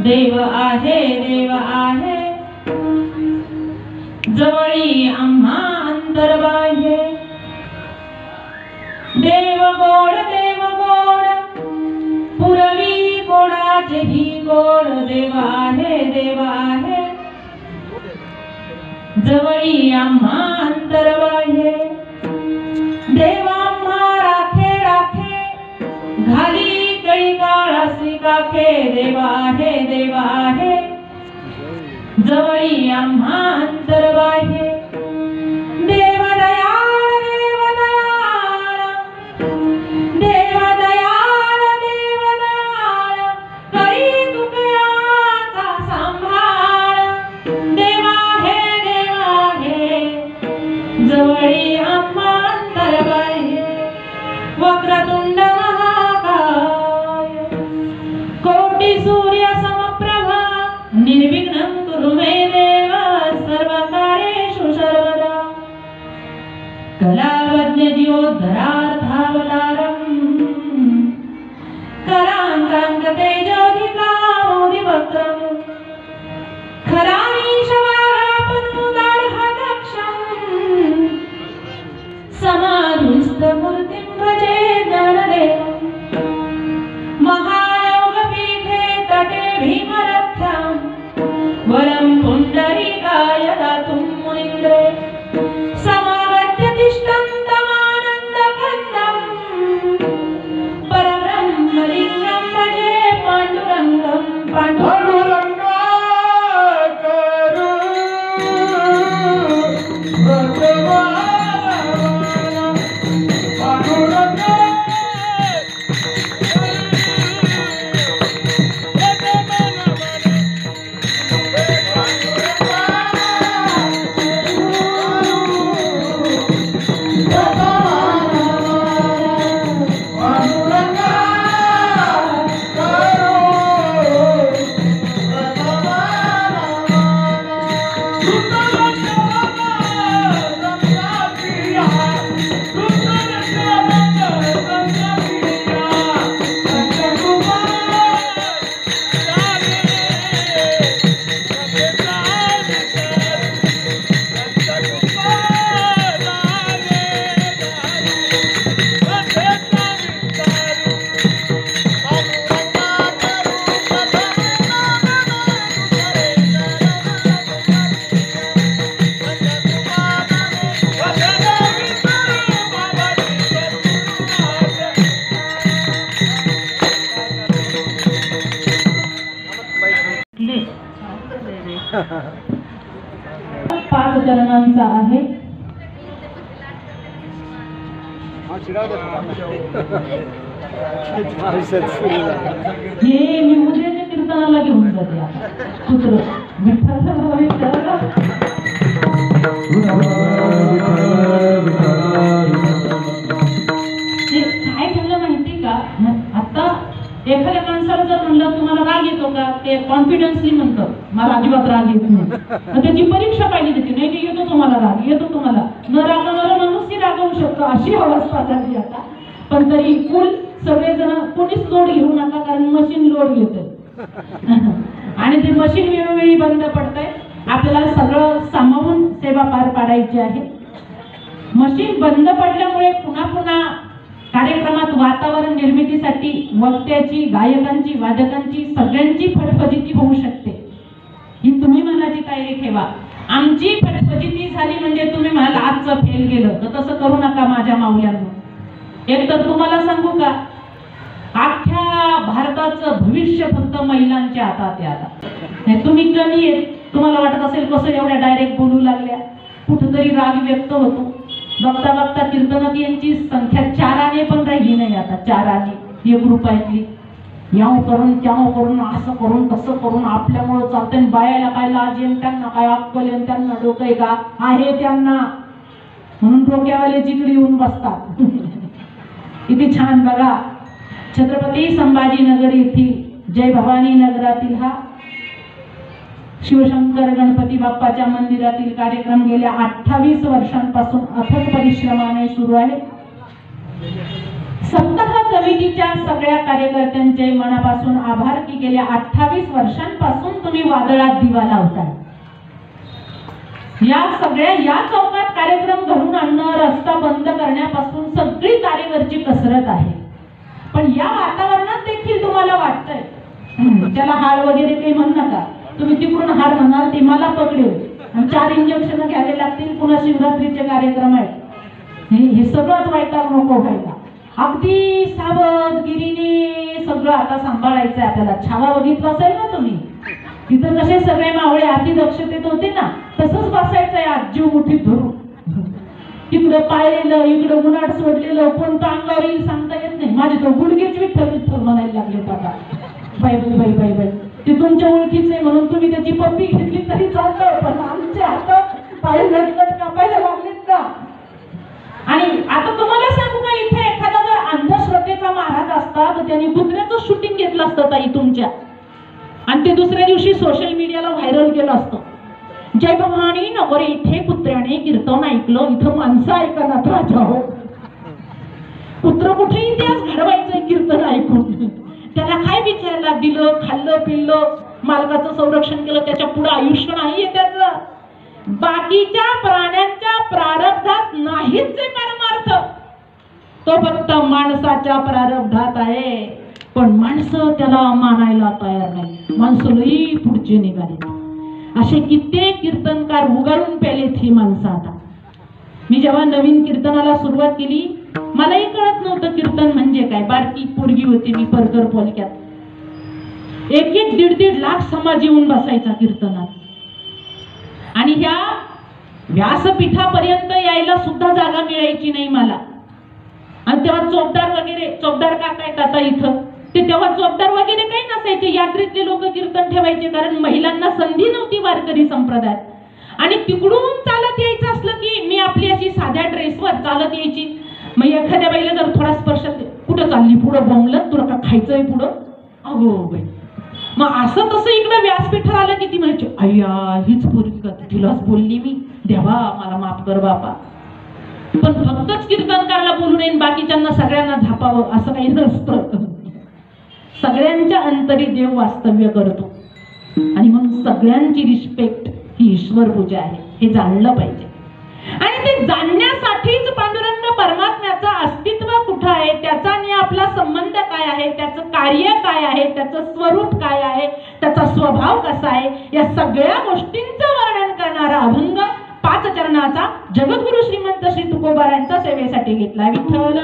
देव आहे जवळी आम्हा अंतर्बाह्य देव गोड पुरवी गोडाचे ही गोड देव आहे जवळी आम्हा अंतर्बाह्य देव आम्हा राखे घाली कळी काळासी काखे देव आहे जवळी आम्हा अंतर्बाह्य देव दयाळ करी तुकयाचा सांभाळ देव आहे जवळी आम्हा अंतर्बाह्य वक्रतुंड महाकाय कोटी सूर्य समप्रभा निर्विघ्नं कुरु मे देव सर्वकार्येषु सर्वदा कलावज्ञ जीवोद्धरार्थावतारम् कराङ्काङ्क तेजोधिकामोदिवक्त्रम् खरामीशवारापनुदार्हदक्षम् समाधिस्थमूर्तिं भजे ज्ञानदेवम् महायोगपीठे तटे भीमरथ्याम् वरं पुण्डरीकाय दातुं मुनीन्द्रे समागत्य तिष्ठन्तमानन्दकन्दम् परब्रह्मलिङ्गं भजे पाण्डुरङ्गं पाच चरणांचा आहे हे निमुद्रेच्या कीर्तनाला घेऊन जाते पुत्र काय झालं माहिती का आता एखाद्या माणसाला माणसाला जर म्हणलं तुम्हाला राग येतो का, ते कॉन्फिडन्सली म्हणतं मला अजिबात राग येत नाही. मग त्याची परीक्षा पाहिली जाते, नाही येतो तुम्हाला राग, येतो तुम्हाला. न रागवणारा माणूसही रागवू शकतो, अशी अवस्था झाली आता. पण तरी कुल सगळेजण कोणीच लोड घेऊ नका, कारण मशीन लोड घेते आणि ते मशीन वेळोवेळी बंद पडतंय. आपल्याला सगळं सामावून सेवा पार पाडायची आहे. मशीन बंद पडल्यामुळे पुन्हा पुन्हा कार्यक्रमात वातावरण निर्मितीसाठी वक्त्याची, गायकांची, वादकांची सगळ्यांची फटफटिती होऊ शकते. ही तुम्ही मनाची तयारी ठेवा. आमची फटफटिती झाली म्हणजे तुम्ही म्हणाल आजचं फेल गेलं, तर तसं करू नका माझ्या माऊल्यांनो. एक तर तुम्हाला सांगू का, अख्ख्या भारताचं भविष्य फक्त महिलांच्या हातात आहे आता. तुम्ही कमी आहेत, तुम्हाला वाटत असेल कसं एवढ्या डायरेक्ट बोलू लागल्या, कुठंतरी राग व्यक्त होतो. बघता बघता कीर्तनात यांची संख्या 4 आणे पण राहिली नाही आता. 4 आणे एक रुपयातली, याव करून त्याव करून असं करून तसं करून आपल्यामुळं चालतं. बायाला काय लाज येईल, त्यांना काय अक्कल येईल, त्यांना डोकं आहे का, आहे त्यांना, म्हणून डोक्यावाले जिकडे येऊन बसतात. किती छान बघा. छत्रपती संभाजीनगर येथील जय भवानी नगरातील हा शिवशंकर गणपती बाप्पाच्या मंदिरातील कार्यक्रम गेल्या 28 वर्षांपासून अथक परिश्रमाने सुरू आहे. सप्ताह कमिटीच्या सगळ्या कार्यकर्त्यांचे मनापासून आभार की गेल्या 28 वर्षांपासून तुम्ही वादळात दिवा लावताय. या चौकात कार्यक्रम घडून आणणं, रस्ता बंद करण्यापासून सगळी तारेवरची कसरत आहे. पण या वातावरणात देखील तुम्हाला वाटतंय त्याला हार वगैरे काही म्हणू नका. तुम्ही तिकडून हार म्हणाल ते मला पकडेल, 4 इंजेक्शन घ्यावे लागतील, पुन्हा शिवरात्रीचे कार्यक्रम आहेत. हे सगळंच वैताग नको व्हायला. अगदी सावधगिरीने सगळं आता सांभाळायचं आहे आपल्याला. छावा बघितला असेल ना तुम्ही, तिथं कसे सगळे मावळे अति दक्षतेत होते ना, तसंच बसायचंय आज जीव मुठीत धरून. तिकडं पाळलेलं, इकडं उन्हाट सोडलेलं, कोणतं अंगावर येईल सांगता येत नाही. माझे तो गुडघेच विठ्ठल विठ्ठल म्हणायला लागले आता. बाई बाई बाई बाई बाई, ते तुमच्या ओळखीचे म्हणून तुम्ही त्याची पप्पी घेतली तरी चालतं, पण आमचे हात पाय लटलट कापायला लागलेत ना. आणि आता तुम्हाला सांगू का, इथे एखादा जर अंधश्रद्धेचा महाराज असता तर त्यांनी कुत्र्याचं शूटिंग घेतलं असतं ताई तुमच्या, आणि ते दुसऱ्या दिवशी सोशल मीडियाला व्हायरल केलं असतं. जय भवानी नगर इथे कुत्र्याने कीर्तन ऐकलं, इथं माणसं ऐकनात राजा हो. कुत्र कुठे इतिहास घडवायचंय कीर्तन ऐकून. त्याला काय विचारायला दिलं, खाल्लं पिल्लं, मालकाचं संरक्षण केलं, त्याच्या पुढे आयुष्य नाहीये त्याचं. बाकीच्या प्राण्यांच्या प्रारब्धात नाहीच ते परमार्थ, तो फक्त माणसाच्या प्रारब्धात आहे. पण माणसं त्याला मानायला तयार नाही. माणसं लई पुढचे निघाले. असे कित्येक कीर्तनकार उगाळून पेलेत ही माणसं आता. मी जेव्हा नवीन कीर्तनाला सुरुवात केली, मलाही कळत नव्हतं कीर्तन म्हणजे काय. बारकी पोरगी होती मी परकर पोलक्यात. 1-1, 1.5 लाख समाज येऊन बसायचा कीर्तनात. आणि ह्या व्यासपीठापर्यंत यायला सुद्धा जागा मिळायची नाही मला. आणि तेव्हा चौकदार काका आहेत आता इथं, ते तेव्हा चौकदार वगैरे काही नसायचे. यात्रेतले लोक कीर्तन ठेवायचे, कारण महिलांना संधी नव्हती वारकरी संप्रदायात. आणि तिकडून चालत यायचं असलं की मी आपली अशी साध्या ड्रेसवर चालत यायची. मग एखाद्या बाईला जर थोडा स्पर्श, कुठं चालली, पुढं बोंबलत, तुला का खायचंय पुढं, अगो बाई. मग असं तसं इकडं व्यासपीठावर आलं की ती म्हणायची, अय्या हीच पोरगी का, तिलाच बोलली मी, देवा मला माफ कर बापा. पण फक्तच कीर्तनकारला बोलू नये, बाकीच्यांना सगळ्यांना झापावं असं काही नसतं. सगळ्यांच्या अंतरी देव वास्तव्य करतो. आणि मग सगळ्यांची रिस्पेक्ट ही ईश्वर पूजा आहे, हे जाणलं पाहिजे. आणि ते जाणण्यासाठीच पांडुरंग परमात्म्याचं अस्तित्व कुठं आहे, त्याचा आणि आपला संबंध काय आहे, त्याचं कार्य काय आहे, त्याचं स्वरूप काय आहे, त्याचा स्वभाव कसा आहे, या सगळ्या गोष्टींचं वर्णन करणारा अभंग 5 चरणाचा जगद्गुरु श्रीमंत श्री तुकोबारायांच्या सेवेसाठी घेतला. विठ्ठल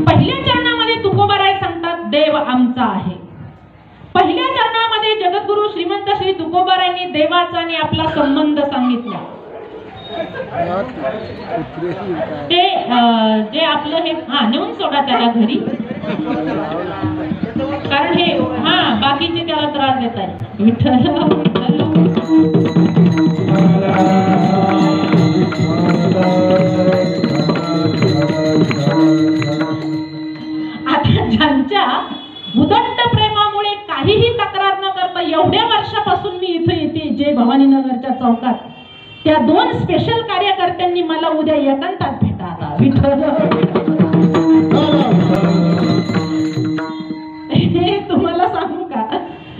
पहिल्या चरणामध्ये तुकोबाराय सांगतात देव आमचा आहे. पहिल्या चरणामध्ये जगद्गुरु श्रीमंत श्री तुकोबारायांनी देवाचा आणि आपला संबंध सांगितला. ते जे आपलं हे नेऊन सोडा त्याला घरी, कारण हे बाकीचे त्याला त्रास देत आहे. विठ्ठल म्हणून स्पेशल कार्यकर्त्यांनी मला उद्या एकांतात भेटा आता विठ्ठल. तुम्हाला सांगू का,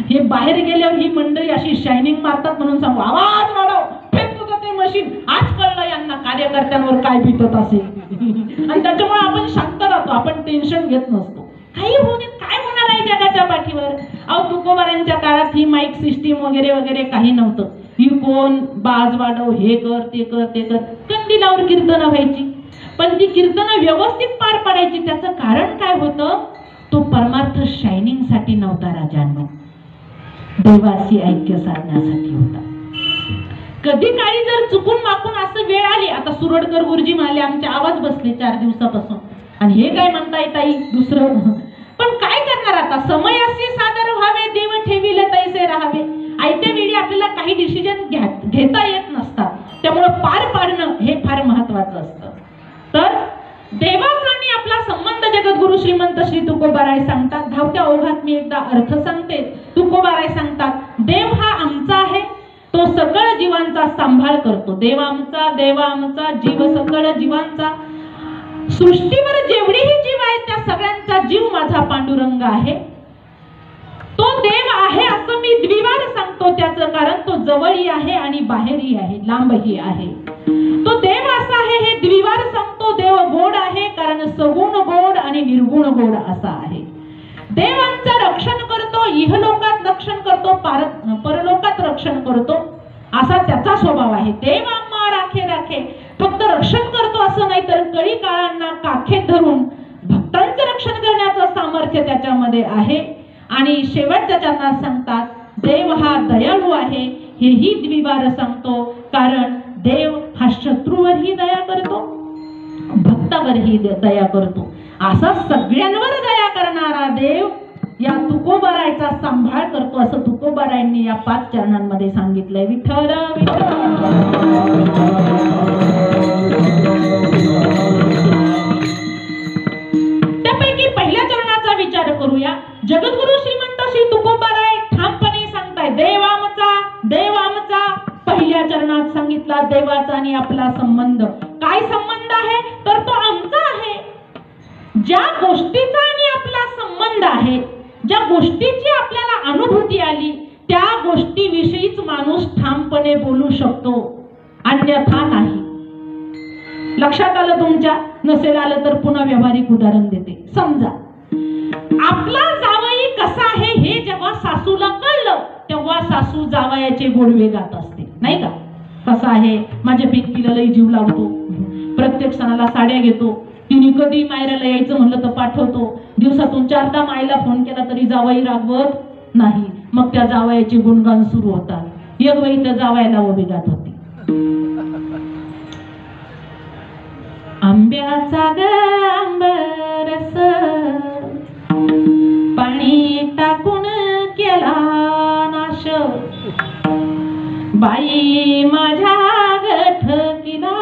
हे बाहेर गेल्यावर ही मंडळी अशी शायनिंग मारतात म्हणून सांगू, आवाज वाढव, फेक तुझं ते मशीन. आज कळलं यांना कार्यकर्त्यांवर काय बितत असेल. आणि त्याच्यामुळे आपण शांत राहतो, आपण टेन्शन घेत नसतो. काही होणे काय होणार आहे जगाच्या पाठीवर. अहो तुकोबारांच्या काळात ही माईक सिस्टीम वगैरे वगैरे काही नव्हतं. ही कोण बाज वाढव, हे कर ते कर ते कर, कंदिलावर कीर्तनं व्हायची. पण ती कीर्तनं व्यवस्थित पार पाडायची. त्याचं कारण काय होतं, तो परमार्थ शायनिंग साठी नव्हता राजांनो, देवाशी ऐक्य साधण्यासाठी होता. कधी काळी जर चुकून माकून असं वेळ आली, आता सुरडकर गुरुजी म्हणाले आमचे आवाज बसले 4 दिवसापासून, आणि हे काय म्हणताय ताई दुसरं. पण काय करणार आता, समय असे सादर व्हावे, देव ठेविले तैसे राहावे. आयत्या वेळी आपल्याला काही डिसिजन घेता येत नसतात, त्यामुळे पार पाडणं हे फार महत्वाचं असतं. तर देवाचा आणि आपला संबंध जगद्गुरु श्रीमंत श्री तुकोबाराय सांगतात. धावत्या ओघात मी एकदा अर्थ सांगते. तुकोबाराय सांगतात, देव हा आमचा आहे, तो सकळ जीवांचा सांभाळ करतो. देव आमचा, देवा आमचा, जीव सकळ जीवांचा. सृष्टीवर जेवढेही जीव आहेत त्या सगळ्यांचा जीव माझा पांडुरंग आहे. तो देव आहे असं मी द्विवार सांगतो. त्याचं कारण तो जवळही आहे आणि बाहेरही आहे, लांबही आहे. तो देव असा आहे हे द्विवार सांगतो. देव गोड आहे कारण सगुण गोड आणि निर्गुण गोड असा आहे. देव आमचं रक्षण करतो, इहलोकात रक्षण करतो, परलोकात रक्षण करतो, असा त्याचा स्वभाव आहे. देव आम्हा राखे राखे, फक्त रक्षण करतो असं नाही, तर कळी काळांना काखेत धरून भक्तांचं रक्षण करण्याचं सामर्थ्य त्याच्यामध्ये आहे. आणि शेवटच्या चरणात सांगतात, देव हा दयाळू आहे, हेही द्विवार सांगतो. कारण देव हा शत्रूवरही दया करतो, भक्तावरही दया करतो. असा सगळ्यांवर दया करणारा देव या तुकोबारायचा सांभाळ करतो, असं तुकोबारायांनी या 5 चरणांमध्ये सांगितलंय. विठ्ठल विठ्ठल. त्यापैकी पहिल्या चरणाचा विचार करूया. जगद्गुरु श्रीमंत श्री तुकोबाराय ठामपणे सांगताय, देव आमचा, देव आमचा. पहिल्या चरणात सांगितला देवाचा आणि आपला संबंध. काय संबंध आहे, तर तो आमचा आहे. ज्या गोष्टीचा आणि आपला संबंध आहे, ज्या गोष्टीची आपल्याला अनुभूती आली, त्या गोष्टीविषयीच माणूस ठामपणे बोलू शकतो, अन्यथा नाही. लक्षात आलं तुमच्या? नसेल आलं तर पुन्हा व्यावहारिक उदाहरण देते. समजा आपला जावई कसा आहे हे जेव्हा सासूला कळलं, तेव्हा सासू जावयाचे गोडवे गात असते, नाही का? कसा आहे, माझ्या पिंकीला लई जीव लावतो, प्रत्येक सणाला साड्या घेतो, तिने कधी मायराला यायचं म्हणलं तर पाठवतो, दिवसातून 4दा मायला फोन केला तरी जावई रागवत नाही. मग त्या जावयाचे गुणगान सुरू होतात. एक बाई त्या जावयाला उभी गात होती, आंब्याचा ग आंबरस पाणी टाकून केला नाश, बाई माझ्या गठकीला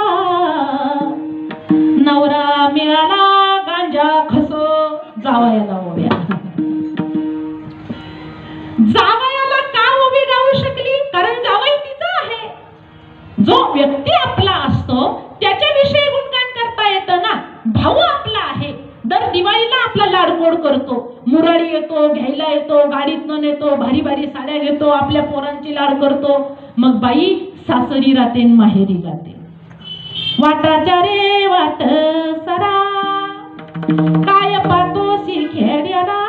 नवरा मिळाला गांजा खस. जावयाला उभ्या. जावयाला का उभी राहू शकली? कारण जावई तिचा आहे. जो व्यक्ती आपला असतो त्याच्याविषयी गुणगान करता येतं ना. भाऊ आपला आहे, दर दिवाळीला आपला लाडगोड करतो, मुरळी येतो, घ्यायला येतो, गाडीतनं नेतो, भारी भारी साड्या घेतो, आपल्या पोरांची लाड करतो. मग बाई सासरी राहते, माहेरी राहते. वाटाच्या रे वाट सरा, काय पातोशी खेड्याला,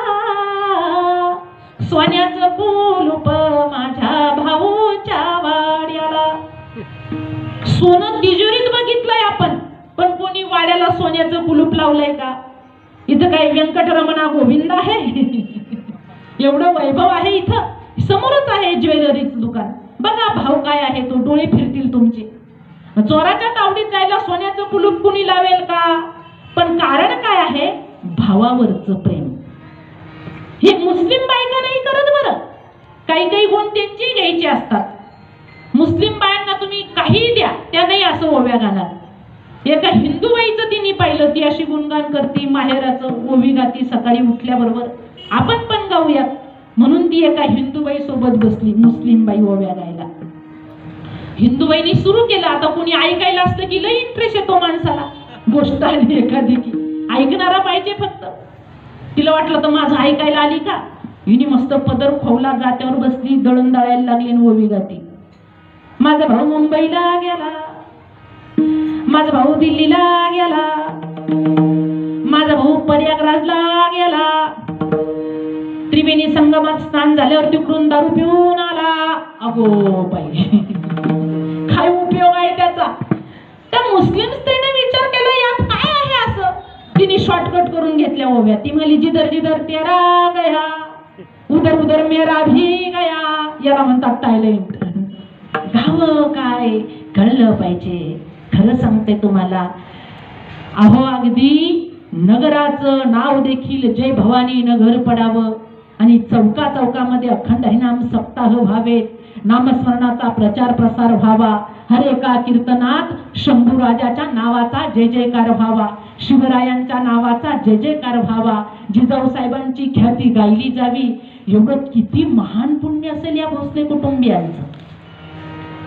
सोन्याचं कुलूप माझ्या भाऊच्या वाड्याला. सोनं तिजोरीत बघितलंय आपण, पण कोणी वाड्याला सोन्याचं कुलूप लावलंय का? इथं काही व्यंकटरमणा गोविंद आहे? एवढं वैभव आहे इथं, समोरच आहे ज्वेलरीचं दुकान. बघा भाव काय आहे तो, डोळे फिरतील तुमचे. चोराच्या तावडीत जायला सोन्याचं कुलूप कुणी लावेल का? पण कारण काय आहे? भावावरचं प्रेम. हे मुस्लिम बायका नाही करत बरं. काही काही गुण त्यांची घ्यायचे असतात. मुस्लिम बायांना तुम्ही काही द्या, त्या नाही असं ओव्या गाणार. एका हिंदू बाईचं तिने पाहिलं, ती अशी गुणगान करती, माहेराचं ओवी गाती सकाळी उठल्याबरोबर. आपण पण गाऊयात म्हणून ती एका हिंदू बाई सोबत बसली, मुस्लिम बाई ओव्या गायला. हिंदूबाईंनी सुरू केलं. आता कोणी ऐकायला असतं की लई इंटरेस्ट येतो माणसाला. गोष्ट आली एखादी की ऐकणारा पाहिजे फक्त. तिला वाटलं तर माझं ऐकायला आली का. हिने मस्त पदर खोवला, जात्यावर बसली, दळण दळायला लागली आणि ओवी गाती. माझा भाऊ मुंबईला गेला, माझा भाऊ दिल्लीला गेला, माझा भाऊ प्रयागराजला गेला, त्रिवेणी संगमात स्नान झाल्यावर तिकडून दारू पिऊन आला. अगो बाई, काय उपयोग आहे त्याचा. त्या मुस्लिम स्त्रीने विचार केला यात काय आहे असं. तिने शॉर्टकट करून घेतल्या ओव्या. ती म्हणली जिधर जिधर तेरा गया उधर उधर मेरा भी गया. याला म्हणतात टॅलेंट. गाव काय कळलं पाहिजे. खरं सांगते तुम्हाला, अहो अगदी नगराचं नाव देखील जय भवानी नगर पडावं आणि चौका चौकामध्ये अखंड हरिनाम सप्ताह व्हावे, नामस्मरणाचा प्रचार प्रसार व्हावा, हर एका कीर्तनात शंभूराजाच्या नावाचा जय जयकार व्हावा, शिवरायांच्या नावाचा जय जयकार व्हावा, जिजाऊ साहेबांची ख्याती गायली जावी. एवढं किती महान पुण्य असेल या भोसले कुटुंबियांचं.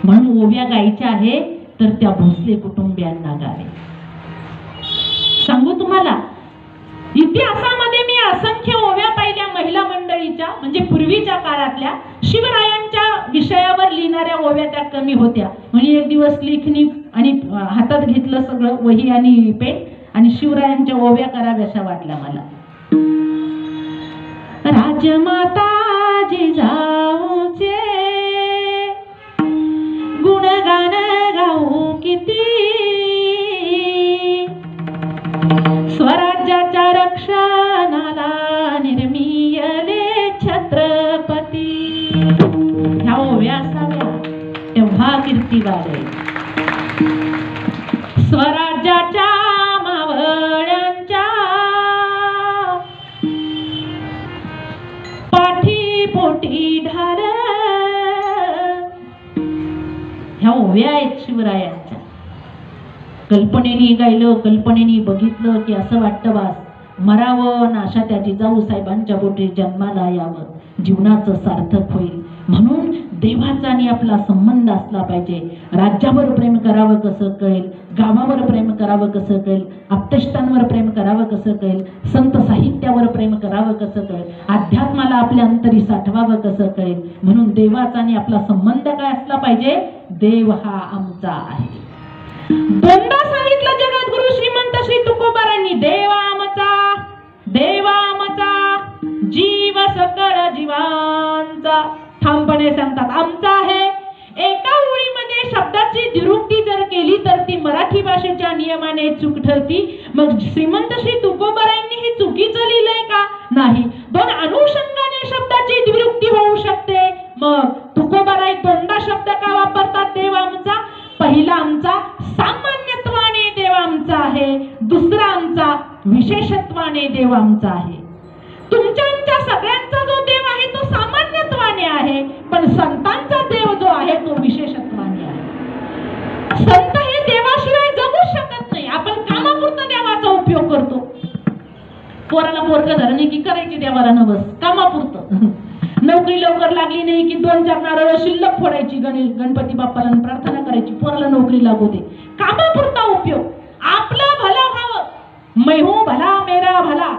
म्हणून ओव्या गायच्या आहे तर त्या भोसले कुटुंबियांना गावे. सांगू तुम्हाला, इतिहासामध्ये मी असंख्य ओव्या पाहिल्या महिला मंडळीच्या, म्हणजे पूर्वीच्या काळातल्या. शिवरायांच्या विषयावर लिहिणाऱ्या ओव्या त्या कमी होत्या. म्हणजे एक दिवस लेखणी आणि हातात घेतलं सगळं वही आणि पेन आणि शिवरायांच्या ओव्या कराव्याशा वाटल्या मला. राजमाता जिजाऊचे गुणगान गाऊ किती, स्वराज्याच्या रक्षणाला निर्मियले छत्रपती. ह्या ओव्या असाव्या तेव्हा कीर्ती वाढेल. स्वराज्याच्या मावळ्यांच्या पाठी पोटी ढाल. ह्या ओव्या आहेत शिवरायांच्या. कल्पनेने गायलं, कल्पनेने बघितलं की असं वाटतं बास मरावं ना अशा त्या जिजाऊ साहेबांच्या बोटी जन्माला यावं, जीवनाचं सार्थक होईल. म्हणून देवाचा आणि आपला संबंध असला पाहिजे. राज्यावर प्रेम करावं कसं कळेल, गावावर प्रेम करावं कसं कळेल, आप्तेष्टांवर प्रेम करावं कसं कळेल, संत साहित्यावर प्रेम करावं कसं कळेल, अध्यात्माला आपल्या अंतरी साठवावं कसं कळेल. म्हणून देवाचा आणि आपला संबंध काय असला पाहिजे. देव हा आमचा आहे. दोनदा सांगितलं जगद्गुरु श्रीमंत श्री तुकोबारांनी, देव आमचा, देव आमचा, जीव सकळ जीवांचा. ठामपणे सांगतात आमचा आहे. एका ओळीमध्ये शब्दाची द्विरुक्ती जर केली तर ती मराठी भाषेच्या नियमाने चूक ठरती. मग श्रीमंत श्री तुकोबारांनी ही चुकीचं लिहिलंय का. नाही, दोन अनुषंगाने शब्दाची द्विरुक्ती होऊ शकते. मग तुकोबाराय दोनदा शब्द का वापरतात देव आमचा. पहिला आमचा सामान्यत्वाने देव आमचा आहे, दुसरा आमचा विशेषत्वाने देव आमचा आहे. तुमच्या सगळ्यांचा जो देव आहे तो सामान्यत्वाने आहे, पण संतांचा देव जो आहे तो विशेषत्वाने आहे. संत हे देवाशिवाय जगू शकत नाही. आपण कामापुरता देवाचा उपयोग करतो. पोराला पोरग धरणे की करायची देवाला नवस, कामापुरतं. नोकरी लवकर लागली नाही की 2-4 नारळ शिल्लक फोडायची, गणपती बाप्पाला प्रार्थना करायची पोराला नोकरी लागू दे. कामापुरता उपयोग. आपला भला व्हावं, मैं हूं भला मेरा भला,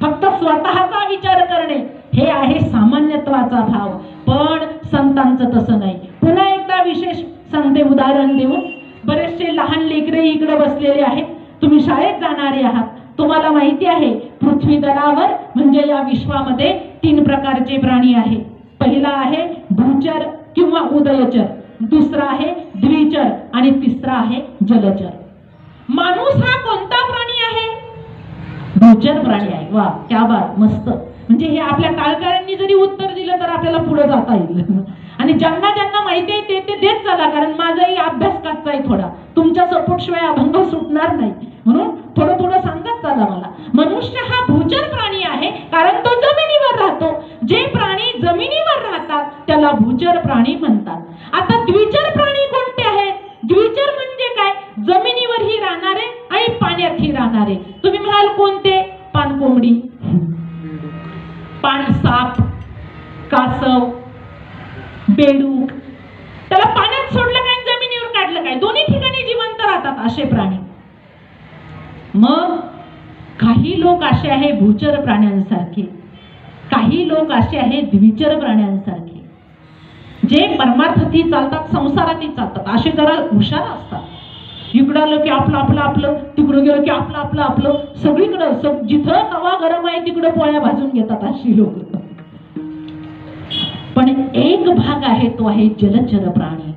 फक्त स्वतःचा विचार करणे हे आहे सामान्यत्वाचा भाव. पण संतांचं तसं नाही. पुन्हा एकदा विशेष सांगते उदाहरण देऊन. बरेचसे लहान लेकरे इकडे बसलेले आहेत. तुम्ही शाळेत जाणारे आहात. तुम्हाला माहिती आहे पृथ्वी तलावर म्हणजे या विश्वामध्ये 3 प्रकारचे प्राणी आहेत. पहिला आहे भूचर किंवा उदयचर, दुसरा आहे द्विचर आणि तिसरा आहे जलचर. माणूस हा कोणता प्राणी आहे. भूचर प्राणी आहे. वा क्या बात, मस्त. म्हणजे हे आपल्या टाळकऱ्यांनी जरी उत्तर दिलं तर आपल्याला पुढे जाता येईल. आणि ज्यांना ज्यांना माहिती आहे ते देत चला, कारण माझाही अभ्यास कच्चा आहे थोडा. तुमच्या सपोर्ट शिवाय अभंग सुटणार नाही. म्हणून थोडं थोडं सांगत चला मला. मनुष्य हा भूचर प्राणी आहे कारण तो जमिनीवर राहतो. जे प्राणी जमिनीवर राहतात त्याला भूचर प्राणी म्हणतात. आता द्विचर प्राणी कोणते आहेत. द्विचर म्हणजे काय. जमिनीवरही राहणारे आणि पाण्यातही राहणारे. तुम्ही म्हणाल कोणते. पाणकोंबडी, पाणसाप, कासव, बेडूक. त्याला पाण्यात सोडलं चालतात असे प्राणी. मग काही लोक असे आहे भूचर प्राण्यांसारखे, काही लोक असे आहे द्विचर प्राण्यांसारखे, जे परमार्थातही चालतात, संसारातही चालतात. असे जरा हुशार असतात. इकडं आलं की आपलं आपलं आपलं, तिकडं गेलं की आपलं आपलं आपलं, सगळीकडं जिथं तवा गरम आहे तिकडं पोळ्या भाजून घेतात अशी लोक. पण एक भाग आहे तो आहे जलचर प्राणी.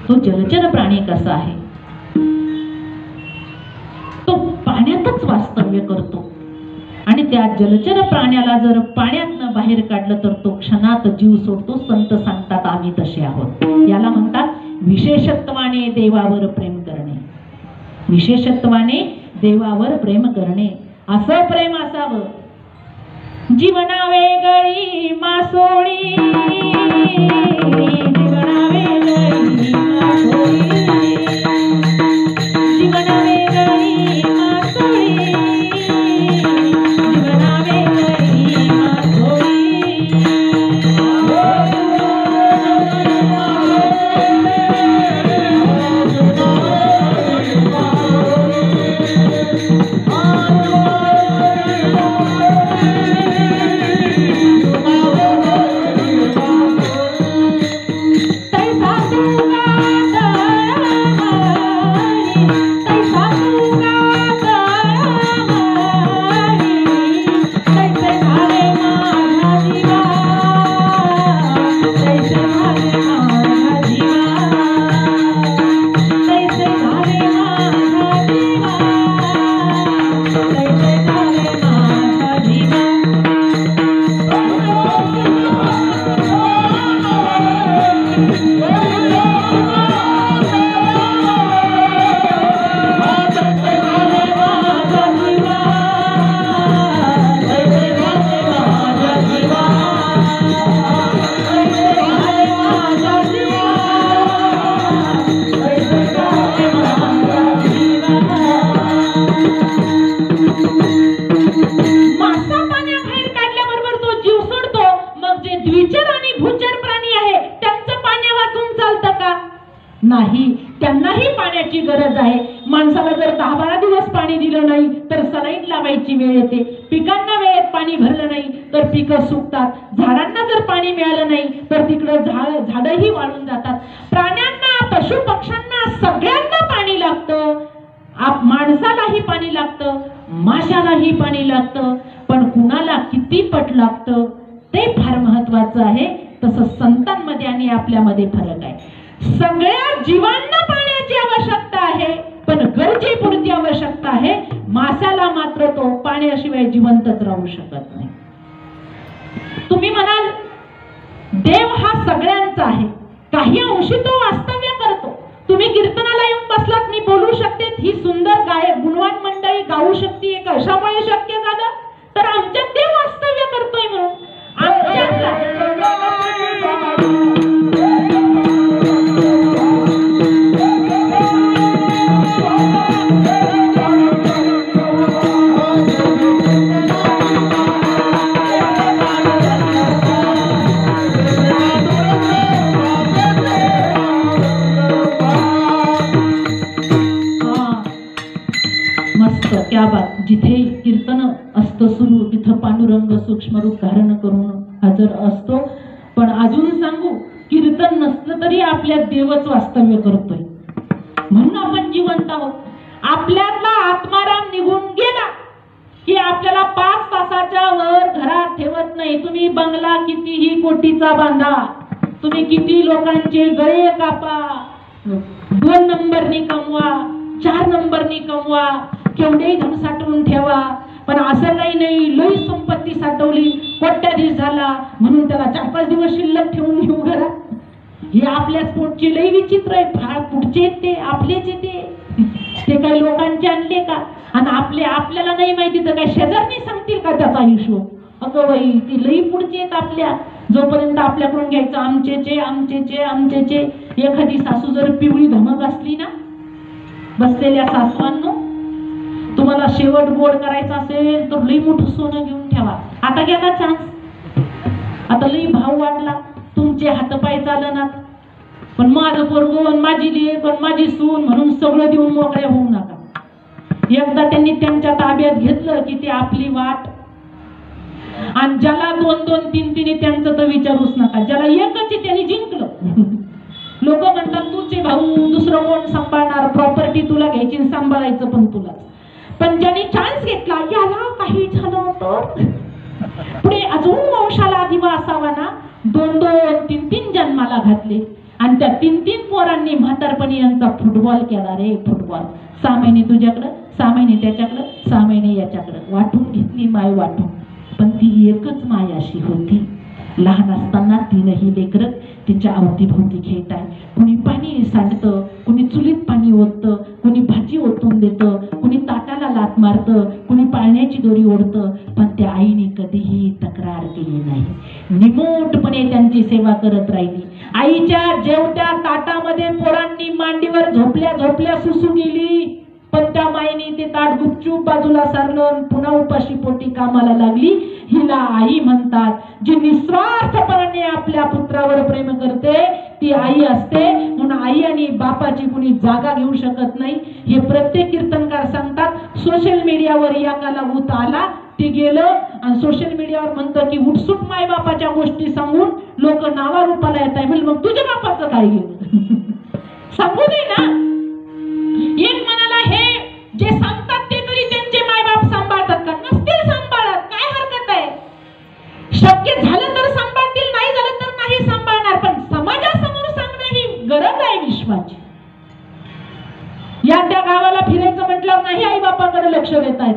तो जलचर प्राणी कसा आहे? तो पाण्यातच वास्तव्य करतो आणि त्या जलचर प्राण्याला जर पाण्यातनं बाहेर काढलं तर तो क्षणात जीव सोडतो. संत सांगतात आम्ही तसे आहोत. याला म्हणतात विशेषत्वाने देवावर प्रेम करणे. विशेषत्वाने देवावर प्रेम करणे. असं प्रेम असावं. जीवना वेगळी मासोळी, जीवना वेगळी मासोळी, जीवना वेगळी मासोळी, जीवना वेगळी मासोळी. नाही, त्यांनाही पाण्याची गरज आहे. माणसाला जर 10-12 दिवस पाणी दिलं नाही तर सलाईन लावायची वेळ येते. पिकांना वेळेत पाणी भरलं नाही तर पिकं सुकतात. झाडांना जर पाणी मिळालं नाही तर तिकडं झाडही वाळून जातात. प्राण्यांना, पशु पक्ष्यांना सगळ्यांना पाणी लागतं. माणसालाही पाणी लागतं, माशालाही पाणी लागतं. पण कुणाला किती पट लागतं ते फार महत्वाचं आहे. तसं संतांमध्ये आणि आपल्यामध्ये फरक आहे. सगळ्या जीवांना पाण्याची आवश्यकता आहे, पण गरजेपुरती आवश्यकता आहे. माशाला मात्र तो पाण्याशिवाय जिवंतच राहू शकत नाही. तुम्ही म्हणाल देव हा सगळ्यांचा आहे, काही अंशी तो वास्तव्य करतो. तुम्ही कीर्तनाला येऊन बसलात, मी बोलू शकते, ही सुंदर गुणवान मंडळी गाऊ शकते, कशामुळे शक्य झालं? तर आमच्यात देव वास्तव्य करतोय म्हणून. क्या बात. जिथे कीर्तन असतं सुरू तिथं पांडुरंग सूक्ष्म रूप धारण करून हजर असतो. पण अजून सांगू, कीर्तन नसलं तरी आपल्यात देवच वास्तव्य करतोय म्हणून आपण जिवंत आहोत. आपल्यातला आत्माराम निघून गेला की आपल्याला 5 तासाच्या वर घरात ठेवत नाही. तुम्ही बंगला कितीही कोटीचा बांधा, तुम्ही किती लोकांचे गळे कापा, 2 नंबरनी कमवा, 4 नंबरनी कमवा, केवढेही धन साठवून ठेवा, पण असं काही नाही लई संपत्ती साठवली, कोट्याधीश झाला म्हणून त्याला 4-5 दिवस शिल्लक ठेवून घेऊ घरात. हे आपल्याच पोटची लई विचित्र आहे. फार पुढचे ते आपलेच ते काही लोकांचे आणले का? आणि आपल्याला नाही माहिती तर काय शेजारनी सांगतील का त्याचा हिशोब? अगं बाई, ती लई पुढचे आहेत आपल्या. जोपर्यंत आपल्याकडून घ्यायचं आमचेचे आमचेचे आमचेचे. एखादी सासू जर पिवळी धमक असली ना, बसलेल्या सासवांनो, तुम्हाला शेवट गोड करायचा असेल तर लई मोठं सोनं घेऊन ठेवा. आता गेला चान्स, आता लई भाव वाढला, तुमचे हातपाय चालनात. पण माझं पोरगं, माझी लेक, माझी सून म्हणून सगळं देऊन मोकळ्या होऊ नका. एकदा त्यांनी त्यांच्या ताब्यात घेतलं की ती आपली वाट. आणि ज्याला 2-2, 3-3 त्यांचं तर विचारूच नका. ज्याला एकच त्यांनी जिंकलं. लोक म्हणतात तुझे भाऊ, दुसरं कोण सांभाळणार, प्रॉपर्टी तुला घ्यायची, सांभाळायचं पण तुलाच. पण ज्यांनी चान्स घेतला, याला काही झालं तर पुढे अजून वंशाला दिवा असावा ना. 2-2, 3-3 जन्माला घातले आणि त्या 3-3 पोरांनी म्हातारपणी यांचा फुटबॉल केला रे. फुटबॉल 6 महिने तुझ्याकडं, 6 महिने त्याच्याकडं, 6 महिने याच्याकडं. वाटून घेतली माय वाटून. पण ती एकच माय अशी होती. लहान असताना तीनही लेकरं तिच्या अवतीभोवती खेळत आहे. कुणी पाणी सांडतं, कुणी चुलीत पाणी ओततं, कुणी भाजी ओतून देतं, कुणी ताटाला लात मारतं, कुणी पाळण्याची दोरी ओढतं. पण त्या आईने कधीही तक्रार केली नाही. निमूटपणे त्यांची सेवा करत राहिली. आईच्या जेवत्या ताटामध्ये पोरांनी मांडीवर झोपल्या झोपल्या सुसू गेली. पण त्या माईने ते ताट गुपचूप बाजूला सारलं, पुन्हा उपाशी पोटी कामाला लागली. हिला आई म्हणतात. जी निस्वार्थपणाने आपल्या पुत्रावर प्रेम करते ती आई असते. म्हणून आई आणि बापाची कुणी जागा घेऊ शकत नाही. हे प्रत्येक कीर्तनकार सांगतात. सोशल मीडियावर एकाला भूत आला, ते गेलं आणि सोशल मीडियावर म्हणतं की उठसूट माय बापाच्या गोष्टी सांगून लोक नावारूपाला येत आहे. म्हणजे मग तुझ्या बापाचं काय गेलं? सांगू दे ना. एक म्हणाला हे जे सांगतात ते तरी त्यांचे मायबाप सांभाळतात का? नसतील सांभाळत. काय हरकत आहे? शक्य झालं तर सांभाळतील, नाही झालं तर नाही सांभाळणार. पण समाजासमोर सांगणं ही गरज आहे विश्वाची. या त्या गावाला फिरायचं म्हटल्यावर नाही आई बापाकडे लक्ष देत आहेत.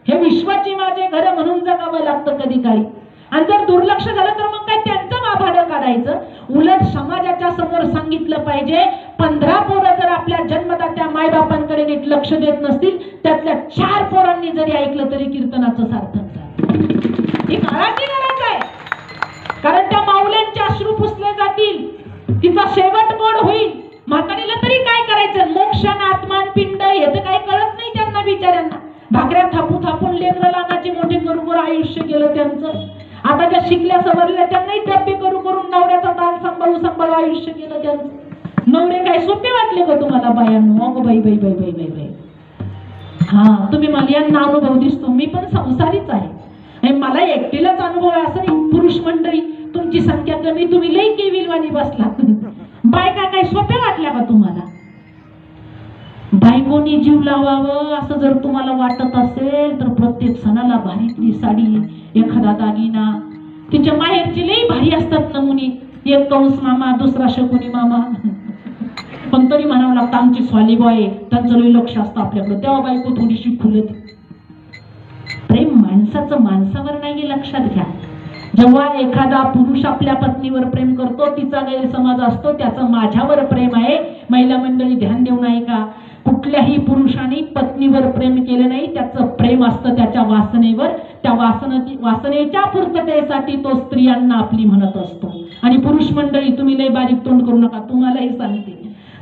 हे विश्वाची माझे घर म्हणून जगावं लागतं कधी काळी. आणि जर दुर्लक्ष झालं तर मग काय त्यांचं माभाडं काढायचं. उलट समाजाच्या समोर सांगितलं पाहिजे. 15 पोरं जर आपल्या जन्मदात्या मायबापांकडे नीट लक्ष देत नसतील, त्यातल्या 4 पोरांनी जरी ऐकलं तरी कीर्तनाचं सार्थक झालं. ही काळाची गरज आहे. कारण त्या माऊल्यांचे अश्रू पुसले जातील, तिचा शेवट गोड होईल. म्हातारीला तरी काय करायचं? मोक्षान आत्मान पिंड हे तर काही कळत नाही त्यांना बिचाऱ्यांना. भाकऱ्या थापू थापून लेकरं लहानाचे मोठे करून आयुष्य गेलं त्यांचं. आता ज्या शिकल्या सवरल्या त्यांनाही डब्बे करून नवऱ्याचा ताल सांभाळू आयुष्य गेलं त्यांचं. नवरे काय सोपे वाटले का तुम्हाला बायांनो? अगो बाई बाई बाई बाई बाई बाई. हा, तुम्ही मला यांना अनुभव दिसतो. मी पण संसारीच आहे आणि मला एकटीलाच अनुभव आहे असं नाही. पुरुष मंडळी तुमची संख्या कमी, तुम्ही लई केविलवाणी बसलात. बायका काय सोप्या वाटल्या का तुम्हाला? बायकोनी जीव लावावं असं जर तुम्हाला वाटत असेल तर प्रत्येक सणाला भारीतली साडी, एखादा दागिना. तिच्या माहेरची लई भारी असतात नमुने. एक कंस मामा, दुसरा शकुनी मामा. पण तरी म्हणावं लागतं आमची स्वालीबाई, त्यांचं लई लक्ष असतं आपल्याकडे. तेव्हा बायको थोडीशी खुलत. प्रेम माणसाचं माणसावर नाही लक्षात घ्या. जेव्हा एखादा पुरुष आपल्या पत्नीवर प्रेम करतो तिचा गैरसमज असतो त्याचं माझ्यावर प्रेम आहे. महिला मंडळी ध्यान देऊ नये का? कुठल्याही पुरुषाने पत्नीवर प्रेम केलं नाही. त्याचं प्रेम असतं त्याच्या वासनेवर. त्या वासनेच्या पूर्ततेसाठी तो स्त्रियांना आपली म्हणत असतो. आणि पुरुष मंडळी तुम्ही लई बारीक तोंड करू नका. तुम्हालाही सांगते,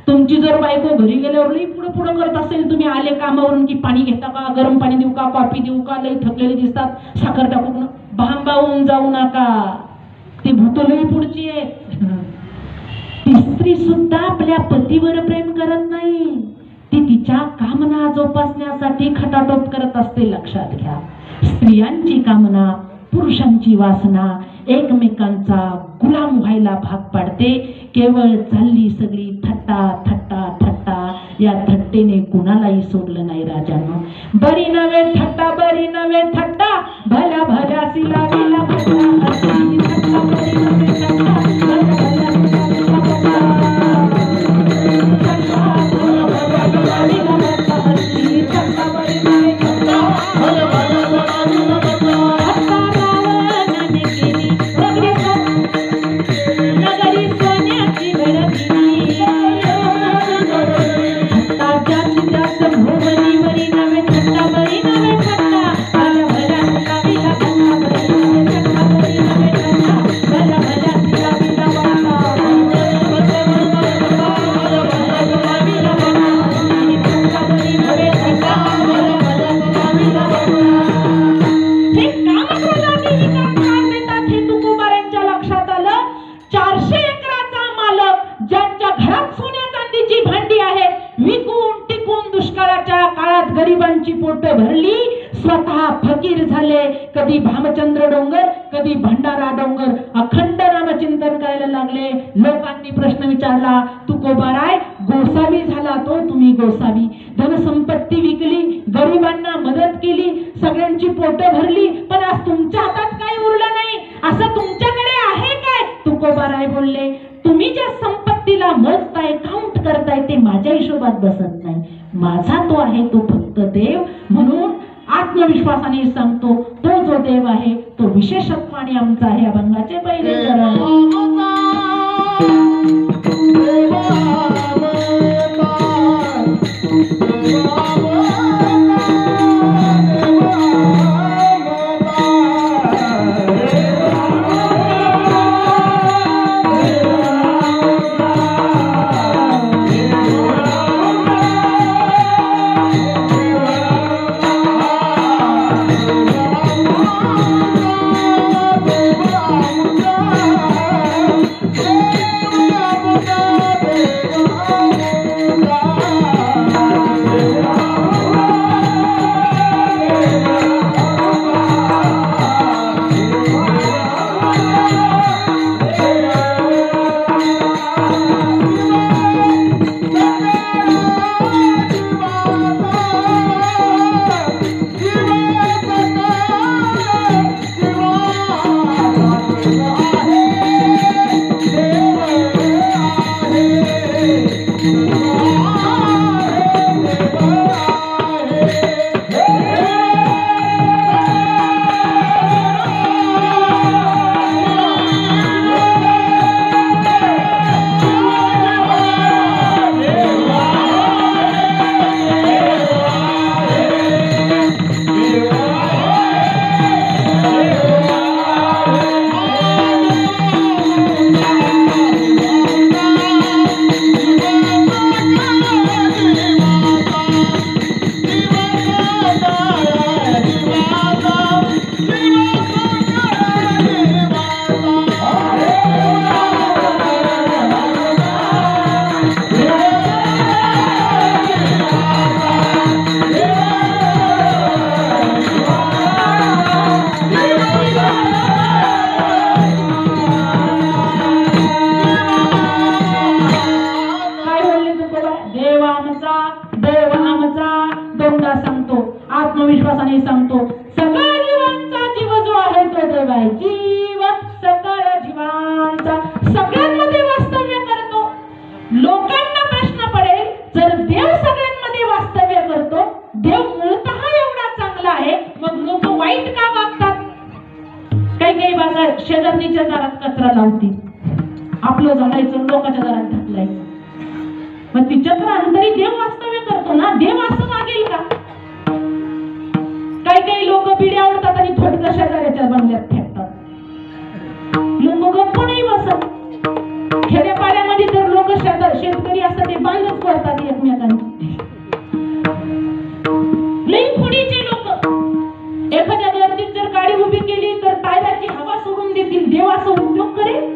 तुमची जर बायको घरी गेल्यावर लई पुढे करत असेल, तुम्ही आले कामावरून की पाणी घेता का, गरम पाणी देऊ का, कॉफी देऊ का, लई थकलेले दिसतात, साखर टाकून, भांबावून जाऊ नका. ती भूत लई पुढची आहे. ती स्त्री सुद्धा आपल्या पतीवर प्रेम करत नाही. ती तिच्या कामना जोपासण्यासाठी खटाटोप करत असते. लक्षात घ्या. स्त्रियांची कामना, पुरुषांची वासना एकमेकांचा गुलाम व्हायला भाग पाडते. केवळ चालली सगळी थट्टा थट्टा थट्टा. या थट्टेने कुणालाही सोडलं नाही राजांनो. बरी नव्हे थट्टा, बरी नव्हे थट्टा, भल्या भल्या सिला गेला थट्टा, बरी नव्हे थट्टा, भल्या भल्या गरिबांची पोट भरली, स्वतः फकीर झाले. कधी भामचंद्र डोंगर, कधी भंडारा डोंगर, अखंड नामचिंतन करायला लागले. लोकांनी प्रश्न विचारला, तुकोबाराय गोसावी झाला तो, तुम्ही गोसावी. धनसंपत्ती विकली, गरिबांना मदत केली, सगळ्यांची पोट भरली, पण आज तुमच्या हातात काही उरलं नाही, असं तुमच्याकडे आहे काय? तुकोबाराय बोलले, तुम्ही ज्या संपत्तीला मोजताय, काउंट करताय, ते माझ्या हिशोबात बसत नाही. माझा तो आहे तो फक्त देव. म्हणून आत्मविश्वासाने सांगतो, तो जो देव आहे तो विशेषत्वाने आमचा आहे. अभंगाचे पहिले चरण. आत्मविश्वासाने सांगतो, सगळ्या जीवांचा जीव जो आहे तो देव आहे. जीव सगळ्या जीवांचा सगळ्यांमध्ये वास्तव्य करतो. लोकांना प्रश्न पडेल, जर देव सगळ्यांमध्ये वास्तव्य करतो, देव मूळतः एवढा चांगला आहे, मग लोक वाईट का वागतात? काही बघा, शेजारणीच्या दारात कचरा लावतील, आपलं झाडायचं, लोकांच्या दारात ढकलायचं. मग तिच्यात अंतरी देव वास्तव्य करतो ना. देव असं मागेल का? काही लोक बिडी आवडतात आणि थोडक्या शेजाऱ्याच्या बंगल्यात फेकतात. लोक गप्प नाही बसत. खेड्यापाड्यामध्ये तर लोक शेतकरी असतात, ते बांधच करतात एकमेकांची. लई फुडीचे लोक. एखाद्या गर्दीत जर गाडी उभी केली तर टायराची हवा सोडून देतील. देव असं उद्योग करेल?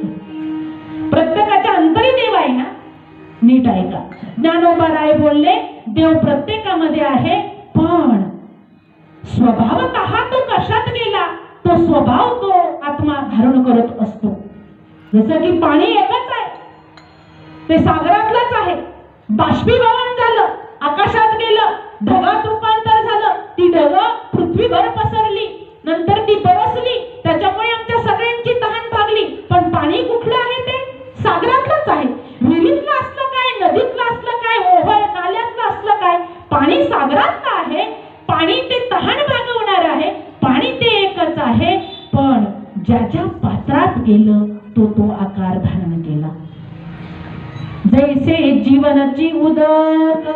प्रत्येकाच्या अंतरी देव आहे ना. नीट ऐका. ज्ञानोबा राय बोलले, देव प्रत्येकामध्ये आहे, पण स्वभावतः तो कशात गेला, तो स्वभाव तो आत्मा धारण करत असतो. जसं की पाणी एकच आहे, ते सागरातलंच आहे. बाष्पीभवन झालं, आकाशात गेलं, ढगात रूपांतर झालं, ती ढगं पृथ्वीभर पसरली, नंतर ती बरसली, त्याच्यामुळे आमच्या सगळ्यांची तहान भागली. पण पाणी कुठलं आहे? ते सागरातलंच आहे. विहिरीतलं असलं काय, नदीतलं असलं काय, ओहळ नाल्यातलं असलं काय, पाणी सागरातलं आहे. पाणी ते तहान भागवणार आहे. पाणी ते एकच आहे, पण ज्याच्या पात्रात गेलं तो आकार धारण केला. जैसे जीवनाची उदक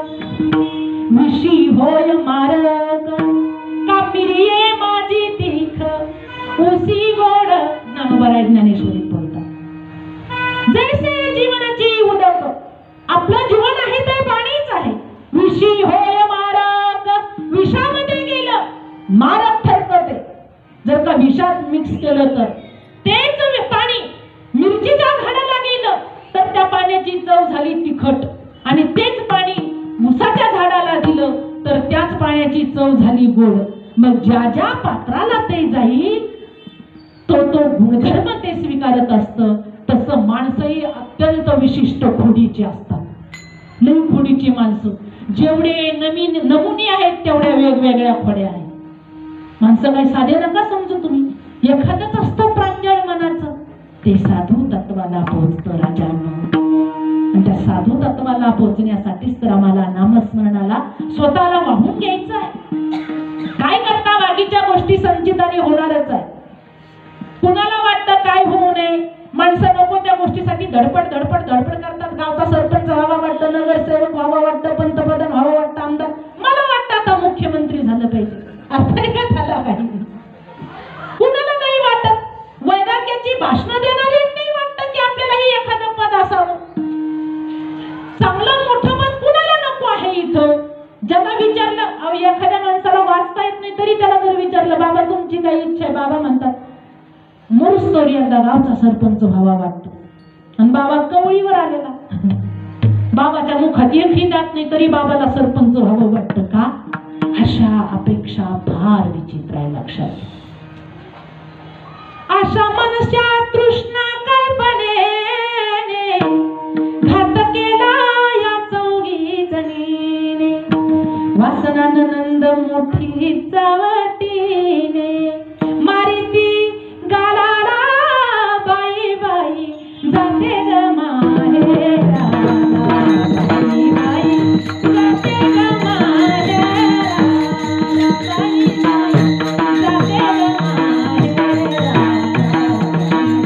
विशी होय मारक, कापिरिये माझी तीख उसी गोड. ज्ञानोबा ज्ञानेश्वरीत बोलतात, जैसे जीवनाची उदक, आपलं जीवन आहे ते पाणीच आहे. विशी होय मारक, विषामध्ये गेलं, मारक ठरतं ते. जर का विषात मिक्स केलं तर तेच पाणी मिरचीच्या झाडाला गेलं तर त्या पाण्याची चव झाली तिखट, आणि तेच पाणी ऊसाच्या झाडाला दिलं तर त्याच पाण्याची त्याची चव झाली गोड. मग ज्या ज्या पात्राला ते जाईल तो तो गुणधर्म ते स्वीकारत असतं. तसं माणसंही अत्यंत विशिष्ट खोडीची असतात. लई खोडीची माणसं. जेवढे नमुने आहेत तेवढ्या वेगवेगळ्या खोड्या आहेत. माणसं काही साधे नका समजू तुम्ही. एखादंच असतं प्रांजळ मनाचं, ते साधू तत्वाला पोहोचतं राजांनो. आणि त्या साधू तत्वाला पोहोचण्यासाठीच तर आम्हाला नामस्मरणाला स्वतःला वाहून घ्यायचं आहे. काय करता बाकीच्या गोष्टी संचिताने होणारच आहे. कुणाला वाटतं काय होऊ नये, माणसं नको त्या गोष्टीसाठी धडपड धडपड धडपड करतात. गावचा सरपंच व्हावा वाटतं, नगरसेवक व्हावा वाटतं, पंतप्रधान व्हावं वाटतं, आमदार. मला वाटतं आता मुख्यमंत्री झालं पाहिजे. अर्थ झाला काही कुणाला नाही वाटत. वैराग्याची भाषणं देणारी नाही वाटतं की आपल्यालाही एखादं पद असावं. चांगलं मोठं पद कुणाला नको आहे इथं. ज्याला विचारलं, एखाद्या माणसाला वाचता येत नाही तरी त्याला जर विचारलं बाबा तुमची काही इच्छा आहे, बाबा म्हणतात मोर तोरी एकदा गावचा सरपंच व्हावा वाटतो. आणि बाबा कवळीवर आलेला. बाबाच्या मुखात एकही दात नाही तरी बाबाला सरपंच व्हावं वाटतं का? अशा अपेक्षा फार विचित्र आहे. लक्षात अशा मनुष्या तृष्णा कल्पनेने घात केला या चौघी जणीने. वासनानंद मोठी चावटीने मारिती गालाला बाई बाई जाते ग माहेरा. बाई बाई जाते ग माहेरा. बाई बाई जाते ग माहेरा.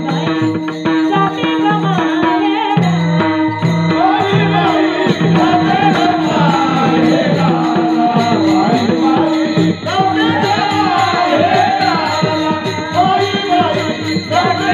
बाई जाते ग माहेरा. बाई बाई जाते ग माहेरा. बाई बाई जाते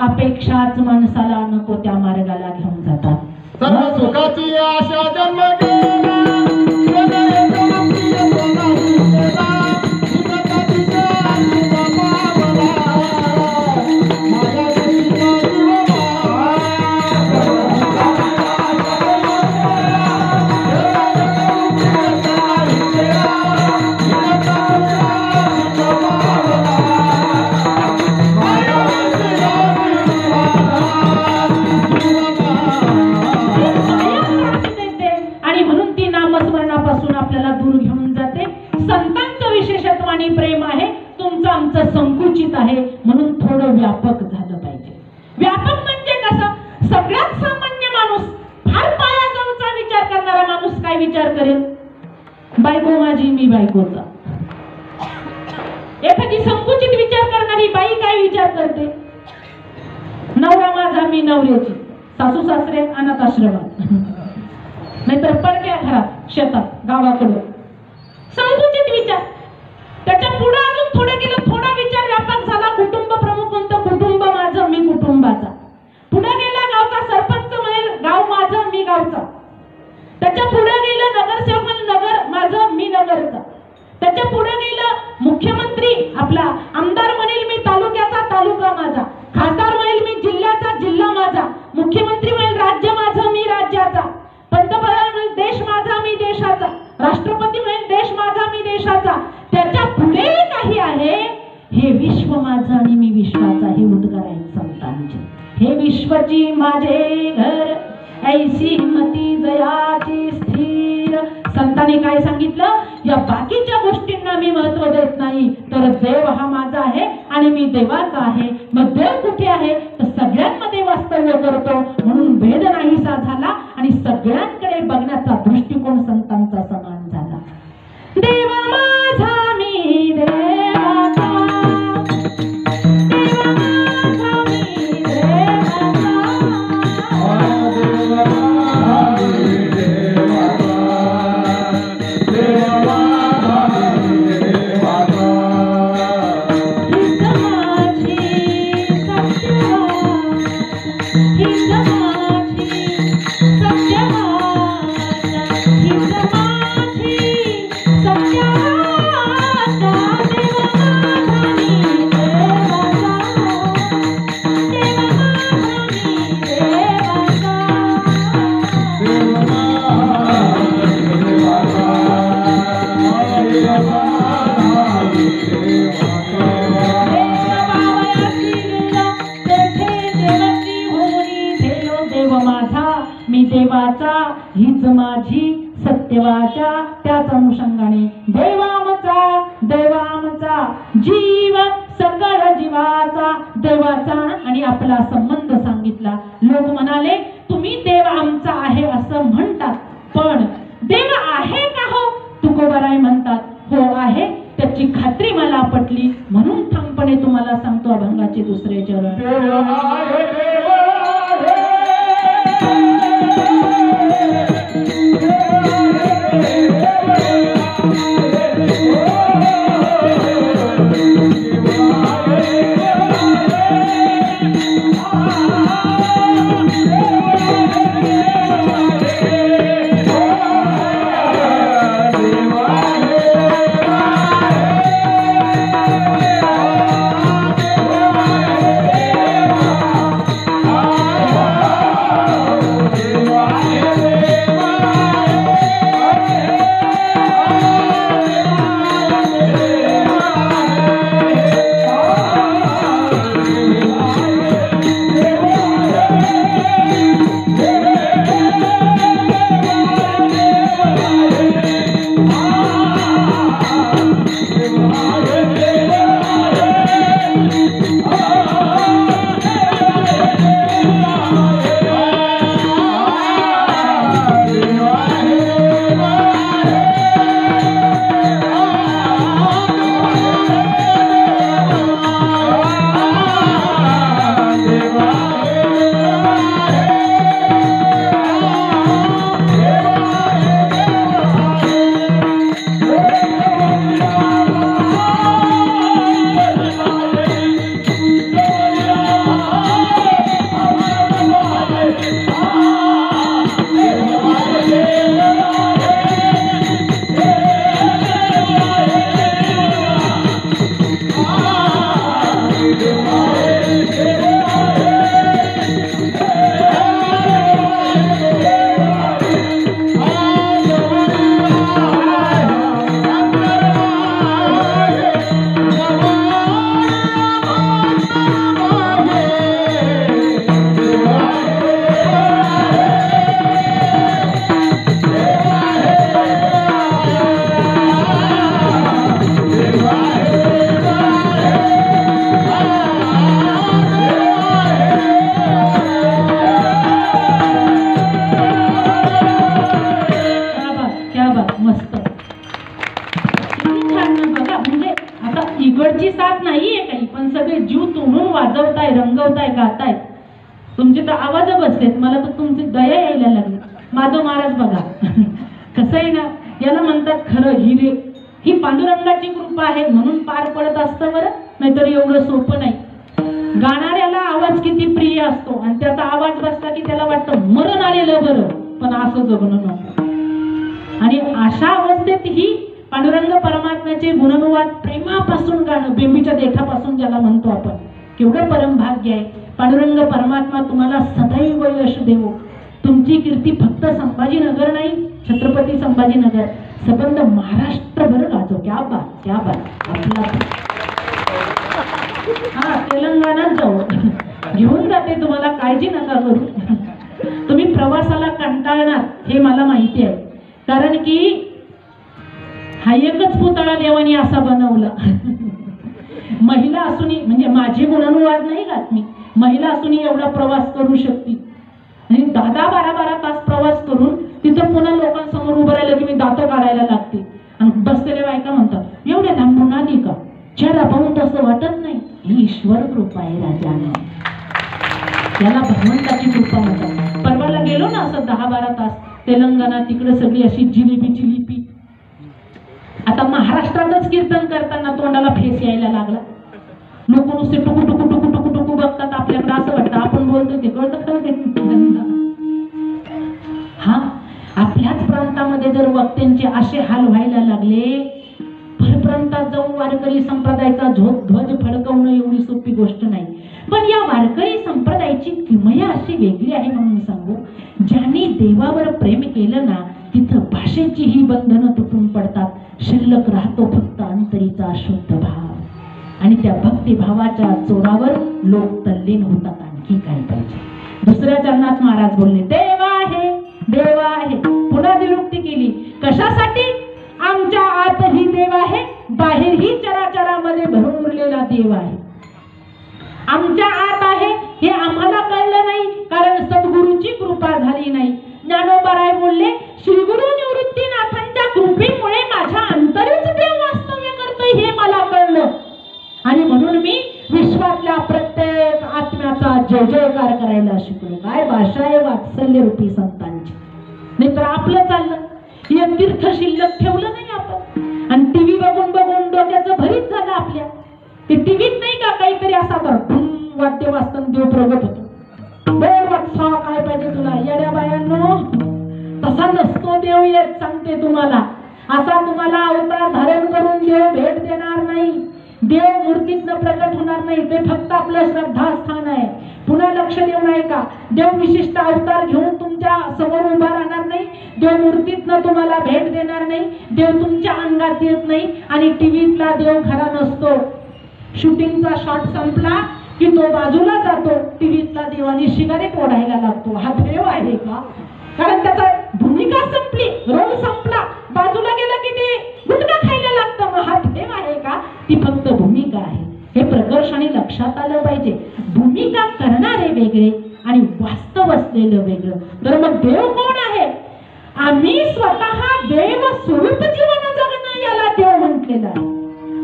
अपेक्षाच माणसाला नको त्या मार्गाला घेऊन जातात. सर्व सुखाची आशा जन्म गेला. प्रेम आहे तुमचं आमचं संकुचित आहे म्हणून थोडं व्यापक झालं पाहिजे. व्यापक म्हणजे कसं? सगळ्यात सामान्य माणूस, फार पायाजवळचा विचार करणारा माणूस काय विचार करेल? बायको माझी मी बायकोचा. एखादी संकुचित विचार करणारी बाई काय विचार करते? नवरा माझा मी नवऱ्याची. सासू सासरे अनाथ आश्रमात, नाहीतर पडक्या घरात, शेतात, गावाकडे. संकुचित विचार. त्याच्या पुढे अजून थोडं गेलं, थोडा विचार व्यापक झाला. कुटुंब प्रमुख म्हणतो कुटुंब माझं मी कुटुंबाचा. पुढे गेला गावचा सरपंच म्हणेल गाव माझं मी गावचा. त्याच्या पुढे गेलं नगरसेवक म्हणेल नगर माझं मी नगरचा. त्याच्या पुढे गेलं मुख्यमंत्री आपला आमदार म्हणेल मी तालुक्याचा तालुका माझा. खासदार म्हणेल मी जिल्ह्याचा जिल्हा माझा. मुख्यमंत्री म्हणेल राज्य माझं मी राज्याचा. पंतप्रधान म्हणेल देश माझा मी देशाचा. राष्ट्रपती म्हणेल देश माझा मी देशाचा. त्याच्या पुढे काही आहे, हे विश्व माझं आणि मी विश्वाचा. हे उद्गार आहेत संतांचे. हे विश्वची माझे घर ऐसी मती जयाची स्थिर. संतांनी काय सांगितलं? या बाकीच्या गोष्टींना मी महत्व देत नाही, तर देव हा माझा आहे आणि मी देवाचा आहे. मग देव कुठे आहे? तर सगळ्यांमध्ये वास्तव्य करतो. म्हणून भेद नाहीसा झाला आणि सगळ्यांकडे बघण्याचा दृष्टिकोन संतांचा समान मी देवाचा हीच माझी सत्यवाचा, त्याच अनुषंगाने देवामचा जीव सकळ जीवाचा, देवाचा आणि आपला संबंध सांगितला. लोक म्हणाले तुम्ही देव आमचा आहे असं म्हणतात, पण देव आहे का हो? तुकोबाराय म्हणतात हो आहे, त्याची खात्री मला पटली, म्हणून ठामपणे तुम्हाला सांगतो अभंगाचे दुसरे चरण. इकडची साथ नाहीये काही, पण सगळे जीव तोडून वाजवताय, रंगवताय, गाताय. तुमचे तर आवाज बसलेत, मला तर तुमची दया यायला लागली. माधव महाराज बघा कसं आहे ना, याला म्हणतात खरं हिरे. ही पांडुरंगाची कृपा आहे म्हणून पार पडत असतं बरं, नाहीतर एवढं सोपं नाही. गाणाऱ्याला आवाज किती प्रिय असतो आणि त्याचा आवाज बसला की त्याला वाटतं मरण आलेलं बरं, पण असं जगणं नको. आणि अशा अवस्थेत ही पांडुरंग परमात्म्याचे गुणानुवाद प्रेमापासून गाणं, बेंबीच्या देठापासून ज्याला म्हणतो आपण, केवढं परमभाग्य आहे. पांडुरंग परमात्मा तुम्हाला सदैव यश देवो. तुमची कीर्ती फक्त संभाजीनगर नाही, छत्रपती संभाजीनगर, संबंध महाराष्ट्रभर गाजो. क्या बात, क्या बात. आपला हा तेलंगणात जाऊ, घेऊन जाते तुम्हाला, काळजी नका करू. तुम्ही प्रवासाला कंटाळणार हे मला माहिती आहे, कारण की हा एकच पुतळा देवानी असा बनवला. महिला असून, म्हणजे माझे गुणानुवाद नाही गात मी, महिला असून एवढा प्रवास करू शकते. आणि 10-12 तास प्रवास करून तिथं पुन्हा लोकांसमोर उभं राहिलं की मी दात काढायला लागते. आणि बसलेल्या बायका म्हणतात एवढ्या लांबून आली का, चेहरा पाहून तसं वाटत नाही. ही ईश्वर कृपा आहे राजाने, याला भगवंताची कृपा म्हणतात. परवाला गेलो ना असं 10-12 तास तेलंगणा, तिकडे सगळी अशी जिलेबी. आता महाराष्ट्रातच कीर्तन करताना तोंडाला फेस यायला लागला. लोक नुसते टुकू टुकू टुकू टुकू टुकू बघतात आपल्याकडे, असं वाटतं आपण बोलतो ते कळतं खरं. हा, आपल्याच प्रांतामध्ये जर वक्त्यांचे असे हाल व्हायला लागले, परप्रांतात जाऊन वारकरी संप्रदायाचा ध्वज फडकवणं एवढी सोपी गोष्ट नाही. पण या वारकरी संप्रदायाची किमया अशी वेगळी आहे. म्हणून सांगू, ज्यांनी देवावर प्रेम केलं ना, तिथं भाषेची ही बंधनं तुटून पडतात. शिल्लक राहतो फक्त अंतरीचा शुद्ध भाव, आणि त्या भक्तिभावाच्या जोरावर लोक तल्लीन होतात. आणखी काय पाहिजे. दुसऱ्या चरणात महाराज बोलले, देव आहे देव आहे, आमच्या आत आहे हे आम्हाला कळलं नाही, कारण सद्गुरूंची कृपा झाली नाही. ज्ञानोबाराय बोलले, श्री गुरु निवृत्तीनाथांच्या कृपेमुळे माझ्या अंतरीच देव वास्तव्य करतोय हे मला कळलं, आणि म्हणून मी विश्वातल्या प्रत्येक आत्म्याचा जय जयकार करायला शिकलो. काय भाषा आहे वात्सल्य रूपी संतांची. नाही तर आपलं चाललं हे तीर्थ शिल्लक ठेवलं नाही आपण, आणि टीव्ही बघून बघून डोक्याचं भरीत झालं आपल्या. ते टीव्हीत नाही का काहीतरी असा कर वाद्य वाजताना देव प्रगट होतो. वत्सा काय पाहिजे तुला येड्या बायांनो, तसा नसतो देव येत, सांगते तुम्हाला. असा तुम्हाला अवतार धारण करून देव भेट देणार नाही, देव मूर्तीतनं प्रकट होणार नाही. ते फक्त आपलं श्रद्धास्थान आहे. पुन्हा लक्ष देऊन ऐका, देव विशिष्ट अवतार घेऊन तुमच्या समोर उभा राहणार नाही, देव मूर्तीतनं तुम्हाला भेट देणार नाही, देव तुमच्या अंगात येत नाही. आणि टीव्हीतला देव खरा नसतो. शूटिंगचा शॉट संपला की तो बाजूला जातो, टीव्हीतला देवानी शिगारे ओढायला लागतो. हा देव आहे का? कारण त्याचा भूमिका संपली, रोल संपला, बाजूला गेला की ते गुटखा खायला लागतं. मग हा देव आहे का? ती फक्त भूमिका आहे. हे प्रकर्षाने लक्षात आलं पाहिजे. भूमिका करणारे वेगळे आणि वास्तव असलेलं वेगळं. तर मग देव कोण आहे? आम्ही स्वतः देव स्वरूप जीवन जगणं याला देव म्हटलेलं आहे.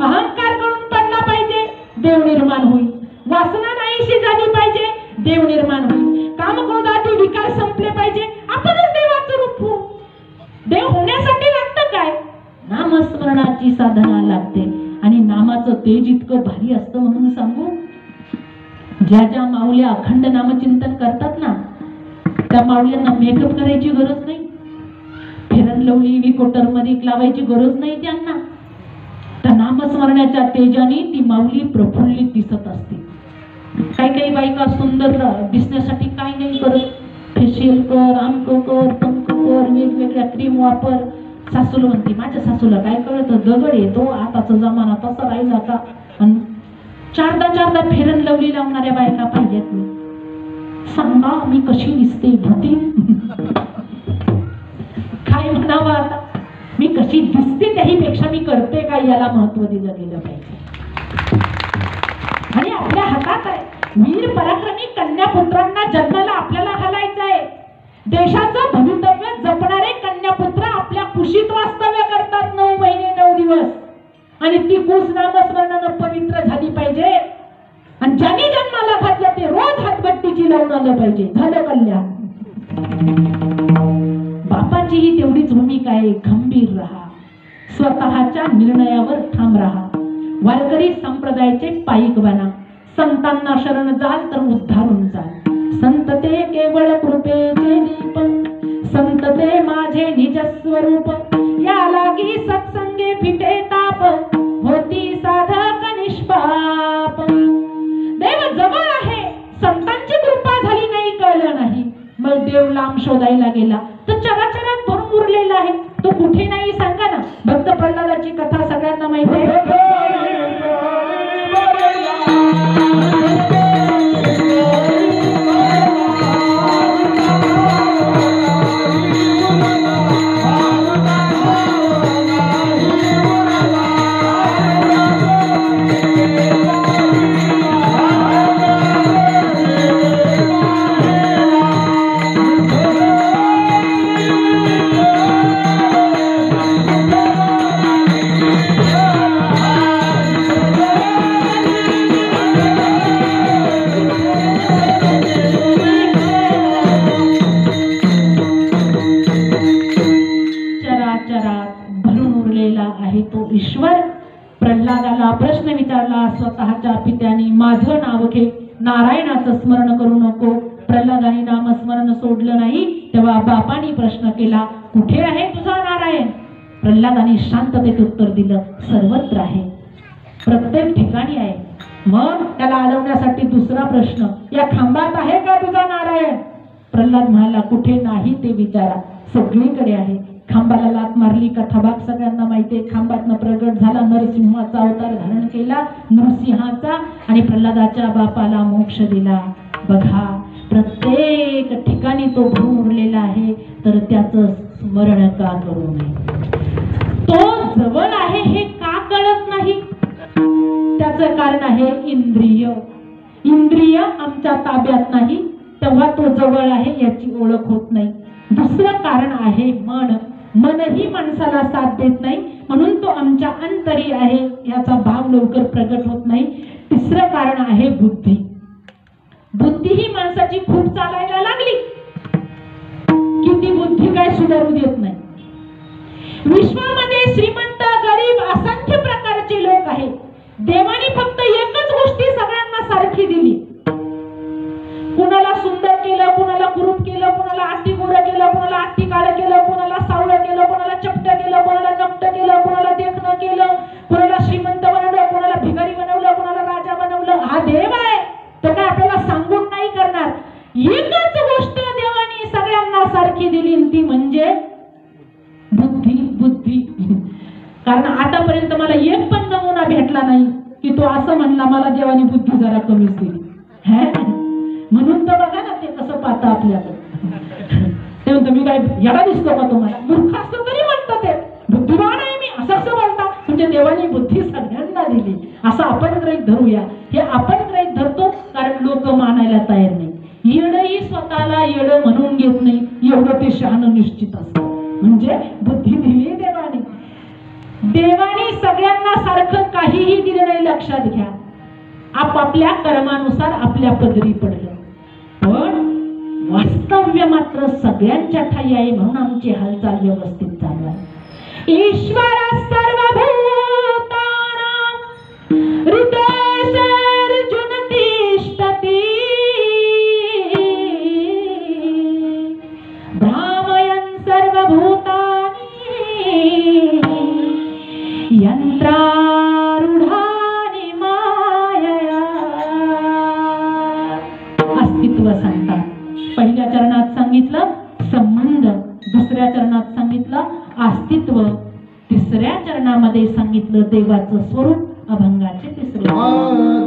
अहंकार करून पडला पाहिजे, देव निर्माण होईल. वासना नाहीशी झाली पाहिजे, देव निर्माण होईल. काम क्रोधादी विकार संपले पाहिजे, आपणच देवाचं रूप होऊ. देव होण्यासाठी लागतं काय? नामस्मरणाची साधना लागते. आणि नामाचं तेज इतकं भारी असतं म्हणून सांगू, ज्या ज्या माऊल्या अखंड नामचिंतन करतात ना, त्या माऊल्यांना मेकअप करायची गरज नाही, फेरन लवली विकोटर मध्ये लावायची गरज नाही त्यांना. त्या नामस्मरणाच्या तेजाने ती माऊली प्रफुल्लित दिसत असते. काही काही बायका सुंदर दिसण्यासाठी काय नाही करत, फेशियल कर, आमक कर, तमक कर, वेगवेगळ्या क्रीम वापर. सासूला म्हणते, माझ्या सासूला काय कळत, दगड येतो आताचा जमाना तसा राहिला का. आणि चारदा फेरन लवली लावणाऱ्या बायका पाहिजेत. मी सांगा मी कशी दिसते भूती. काय म्हणावं आता, मी कशी दिसते त्याहीपेक्षा मी करते काय याला महत्व दिलं गेलं पाहिजे. आणि आपल्या हातात आहे. वीर पराक्रमी कन्यापुत्रांना जन्माला आपल्याला घालायचं आहे. देशाचं भवितव्य जपणारे कन्यापुत्र आपल्या कुशीत वास्तव्य करतात 9 महिने 9 दिवस. आणि ती कुस नामस्मरणानं पवित्र झाली पाहिजे. आणि ज्यांनी जन्माला घातलं ते रोज हातभट्टीची लावून आलं पाहिजे. झालं कल्याण. बापाचीही तेवढीच भूमिका आहे. खंबीर राहा, स्वतःच्या निर्णयावर ठाम राहा, वारकरी संप्रदायाचे पाईक बना. संतांना शरण जाल तर उद्धारून जाल. संत ते केवळ कृपेचे दीप, संत ते माझे निज स्वरूप. या लागी सत्संगे फिटे ताप, होती साधक निष्पाप. देव जवळ आहे, संतांची कृपा झाली नाही, कळलं नाही. मग देव लांब शोधायला गेला तर चराचरात भरून उरलेला आहे. तो कुठे नाही सांगा ना. भक्त प्रल्हादाची कथा सगळ्यांना माहिती आहे. ईश्वर प्रल्हादाला प्रश्न विचारला स्वतःच्या पित्याने, माझं नाव घे, नारायणाचं स्मरण करू नको. प्रल्हादाने नामस्मरण सोडलं नाही. तेव्हा बापाने प्रश्न केला, कुठे आहे तुझा नारायण? प्रल्हादाने शांततेत उत्तर दिलं, सर्वत्र आहे, प्रत्येक ठिकाणी आहे. मग त्याला अडवण्यासाठी दुसरा प्रश्न, या खांबात आहे का तुझा नारायण? प्रल्हाद म्हणाला, कुठे नाही ते विचारा, सगळीकडे आहे. खांबाला लात मारली, कथा भाग सगळ्यांना माहिती आहे. खांबातनं प्रगट झाला, नरसिंहाचा अवतार धारण केला, नरसिंहाचा, आणि प्रल्हादाच्या बापाला मोक्ष दिला. बघा, प्रत्येक ठिकाणी तो भरून उरलेला आहे, तर त्याचं स्मरण का करू नये? तो जवळ आहे हे का कळत नाही? त्याचं महत्वाचं कारण आहे इंद्रिय. इंद्रिय आमच्या ताब्यात नाही तेव्हा तो जवळ आहे याची ओळख होत नाही. दुसरं कारण आहे मन. मनही माणसाला साथ देत नाही म्हणून तो आमच्या अंतरी आहे याचा भाव लवकर प्रगट होत नाही. तिसरं कारण आहे बुद्धी. बुद्धी ही माणसाची खूप चालायला लागली की ती बुद्धी काय सुधारू देत नाही. विश्वामध्ये श्रीमंत गरीब असंख्य प्रकारचे लोक आहेत. देवाने फक्त एकच गोष्टी सगळ्यांना सारखी दिली. कुणाला सुंदर केलं, कुणाला कुरूप केलं, कुणाला अति गोरं केलं, कुणाला अति काळं केलं, कुणाला सावळं केलं, कुणाला चपटं केलं, कुणाला नपटं केलं, कुणाला देखणं केलं, कुणाला श्रीमंत बनवलं, कुणाला भिकारी बनवलं, कुणाला राजा बनवलं. हा देव आहे तो काय आपल्याला सांगून नाही करणार. एकच गोष्ट देवाने सगळ्यांना सारखी दिली ती म्हणजे बुद्धी. बुद्धी कारण आतापर्यंत मला एक पण नमुना भेटला नाही की तो असं म्हणला मला देवाने बुद्धी जरा कमीच दिली. म्हणून तर बघा ना ते कसं पाहतं आपल्याकडे. ते म्हणतो मी काय याला दिसतो का तुम्हाला? मूर्ख असतो तरी म्हणतं ते बुद्धिमान आहे मी असं असं बोलता. म्हणजे देवाने बुद्धी सगळ्यांना दिली असं आपण गृहीत धरूया. हे आपण गृहीत धरतो कारण लोक मानायला तयार नाही. येडही स्वतःला येड म्हणून घेत नाही एवढं ते शहाणं निश्चित असतं. म्हणजे बुद्धी दिली देवाने. देवाने सगळ्यांना सारखं काहीही दिलं नाही. लक्षात घ्या आपापल्या कर्मानुसार आपल्या पदरी पडलं पण वास्तव्य मात्र सगळ्यांच्या ठाई आहे म्हणून आमची हालचाल व्यवस्थित चालू आहे. ईश्वर सर्वभूतानां हृदयेऽर्जुन तिष्ठति भ्रामयन् सर्वभूतानि यंत्रारूढानि मायया. अस्तित्व सांगतात. पहिल्या चरणात सांगितलं संबंध, दुसऱ्या चरणात सांगितलं अस्तित्व, तिसऱ्या चरणामध्ये सांगितलं देवाचं स्वरूप. अभंगाचे तिसरे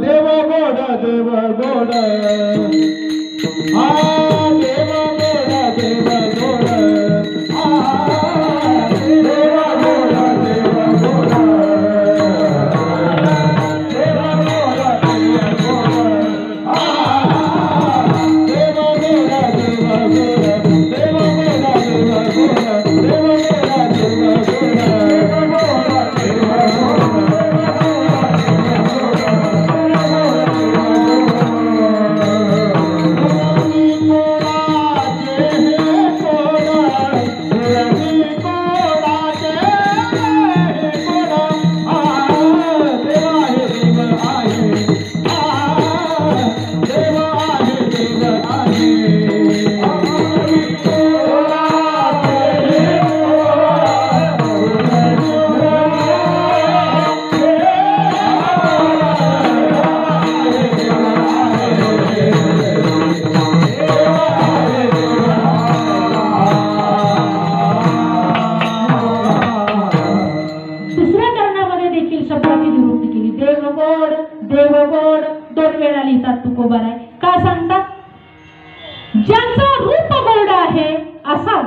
देव गोड देव गोड देव गोड देव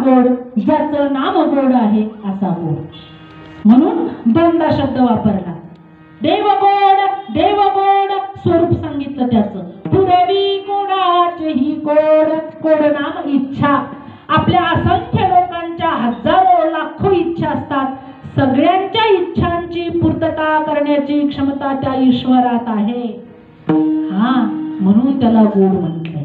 गोड ज्याचं नाम गोड आहे असा गोड. म्हणून दोनदा शब्द वापरला. देव गोड स्वरूप सांगितलं त्याचं. पुरवी गोडाचे ही गोड. गोड नाम इच्छा. आपल्या असंख्य लोकांच्या हजारो लाखो इच्छा असतात. सगळ्यांच्या इच्छांची पूर्तता करण्याची क्षमता त्या ईश्वरात आहे. हा म्हणून त्याला गोड म्हटलंय.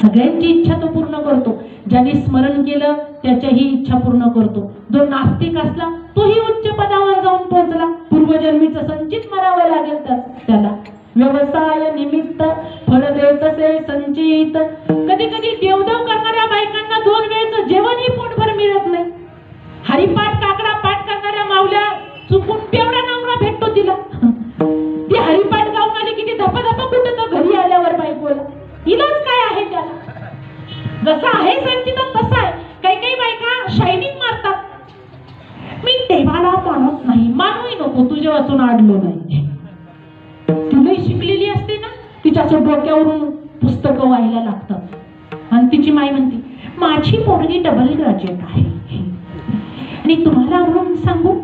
सगळ्यांची इच्छा तो पूर्ण करतो. ज्याने स्मरण केलं त्याच्याही इच्छा पूर्ण करतो. जो नास्तिक असला तोही उच्च पदावर जाऊन पोहोचला. पूर्वजन्मीचं संचित मारावं लागेल त्याला. व्यवसाय निमित्त फळ देतसे संचित. कधी कधी देवदेव करणाऱ्या बायकांना 2 वेळचं जेवणही पोटभर मिळत नाही. हरिपाठ काकडा पाठ करणाऱ्या मावल्या चुकून तेवढा नवरा भेटतो तिला. ती हरिपाठ गाऊन आली की ती धपाधपा कुठं घरी आल्यावर बायकोला. इलाज काय आहे त्याला? जसा आहे संचित तसा आहे. काही काही बायका शायनिंग मारतात. मी देवाला मानत नाही. मानूही नको, तुझ्या वाचून आडलो नाही. तुलाही शिकलेली असते ना, तिच्याच्या डोक्यावरून पुस्तकं व्हायला लागतात आणि तिची माय म्हणते माझी पोरगी डबल ग्रॅज्युएट आहे. आणि तुम्हाला म्हणून सांगू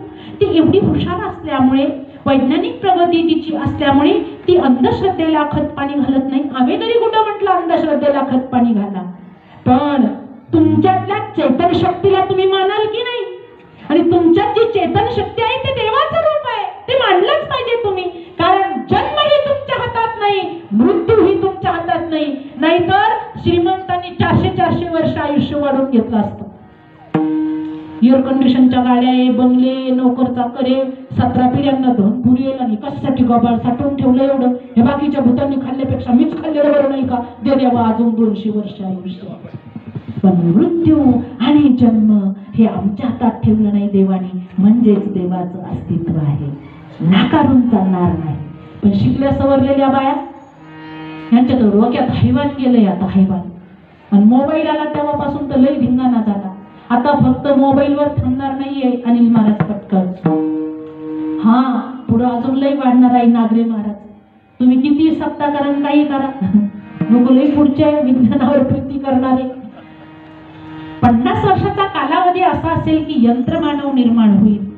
ती एवढी हुशार असल्यामुळे वैज्ञानिक प्रगती तिची असल्यामुळे ती अंधश्रद्धेला खतपाणी घालत नाही. आम्ही तरी कुठं म्हटलं अंधश्रद्धेला खतपाणी घाला, पण तुमच्यातल्या चेतन शक्तीला तुम्ही मानाल की नाही? आणि तुमच्यात जी चेतन शक्ती आहे ते देवाचं रूप आहे, ते मानलंच पाहिजे तुम्ही. कारण जन्म ही तुमच्या हातात नाही, मृत्यू ही तुमच्या हातात नाही. नाहीतर श्रीमंतांनी 400 वर्ष आयुष्य वाढवून घेतलं असतं. एअर कंडिशनच्या गाड्या, बंगले, नोकर चाकरे, 17 पिढ्यांना धनपूर येईल आणि कशासाठी गबाळ साठवून ठेवलं एवढं? हे बाकीच्या भूतांनी खाल्ल्यापेक्षा मीच खाल्लेलं बरं नाही का? दे देवा अजून 200 वर्ष आयुष्य. पण मृत्यू आणि जन्म हे आमच्या हातात ठेवलं नाही देवाने, म्हणजेच देवाचं अस्तित्व आहे, नाकारून चालणार नाही. पण शिकल्या सवरलेल्या बाया यांच्या तर डोक्यात हैवान गेलंय आता, हैवान. आणि मोबाईल आला तेव्हापासून तर लई धिंगाणा झाला. आता फक्त मोबाईलवर थांबणार नाहीये अनिल महाराज पटकन. हा, पुढं अजून लई वाढणार आहे नागरे महाराज. तुम्ही किती सत्ता करा, काही करा, लोक लई पुढचे विज्ञानावर प्रीती करणारे. 50 वर्षाचा कालावधी असा असेल की यंत्रमानव निर्माण होईल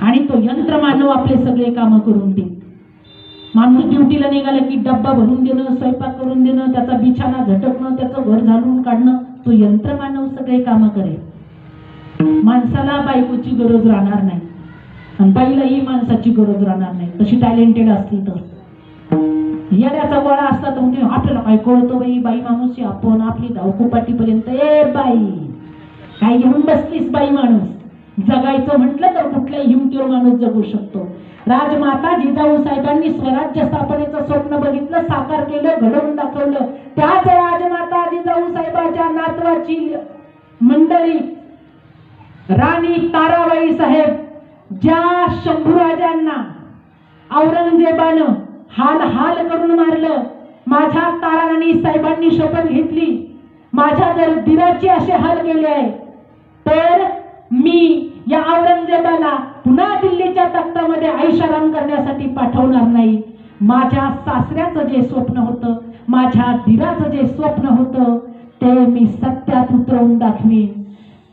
आणि तो यंत्रमानव आपले सगळे काम करून देईल. माणूस ड्युटीला निघाला की डब्बा भरून देणं, स्वयंपाक करून देणं, त्याचा बिछाना झटकणं, त्याचं घर झाडून काढणं, तो यंत्रमानव सगळे काम करेल. माणसाला बायकोची गरज राहणार नाही आणि बाईलाही माणसाची गरज राहणार नाही, तशी टॅलेंटेड असली तर. येड्याचा गोळा असला तर म्हणजे आपल्याला काय कळतो बाई माणूस, आपण आपली धावकोपाटीपर्यंत. ए बाई, काय घेऊन बसलीस बाई माणूस? जगायचं म्हटलं तर कुठल्याही हिमतीवर माणूस जगू शकतो. राजमाता जिजाऊ साहेबांनी स्वराज्य स्थापनेचं स्वप्न बघितलं, साकार केलं, घडवून दाखवलं. त्याच राजमाता जिजाऊ साहेबांच्या नातवाची मंडळी राणी ताराबाई साहेब, ज्या शंभूराजांना औरंगजेबानं हाल हाल करून मारलं, माझ्या ताराराणी साहेबांनी शपथ घेतली, माझ्या जर दिराचे असे हाल केले आहे तर मी या औरंगजेबाला पुन्हा दिल्लीच्या तख्तामध्ये ऐशाराम करण्यासाठी पाठवणार नाही. माझ्या सासऱ्याचं जे स्वप्न होतं, माझ्या दिराचं जे स्वप्न होतं ते मी सत्यात उतरवून दाखवीन.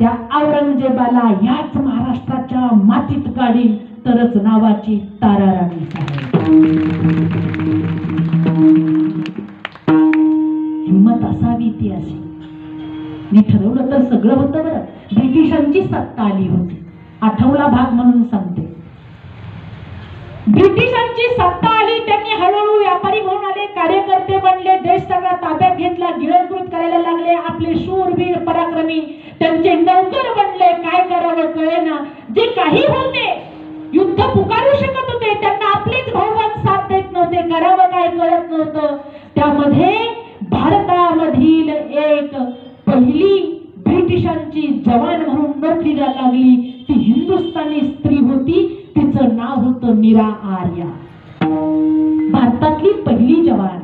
त्या औरंगजेबाला याच महाराष्ट्राच्या मातीत गाडीन तरच नावाची ताराराणी साहेब. हिम्मत असावी ती अशी. मी ठरवलं तर सगळं होतं बरं. ब्रिटिशांची सत्ता आली होती, आठवला भाग म्हणून सांगते. ब्रिटिशांची सत्ता आली, त्यांनी हळूहळू व्यापारी म्हणून आले, कार्यकर्ते बनले, देश सगळा ताब्यात घेतला, गिळंकृत करायला लागले. आपले शूरवीर पराक्रमी त्यांचे नौकर बनले. काय करावं कळेना. जे काही होते युद्ध पुकारू शकत होते, त्यांना आपलेच भाऊबंद साथ देत नव्हते, करावं काय कळत नव्हतं. त्यामध्ये भारतामधील एक पहिली ब्रिटिशांची जवान म्हणून नोकरीला लागली ती हिंदुस्थानी स्त्री होती. तिचं नाव होतं मीरा आर्या. भारतातली पहिली जवान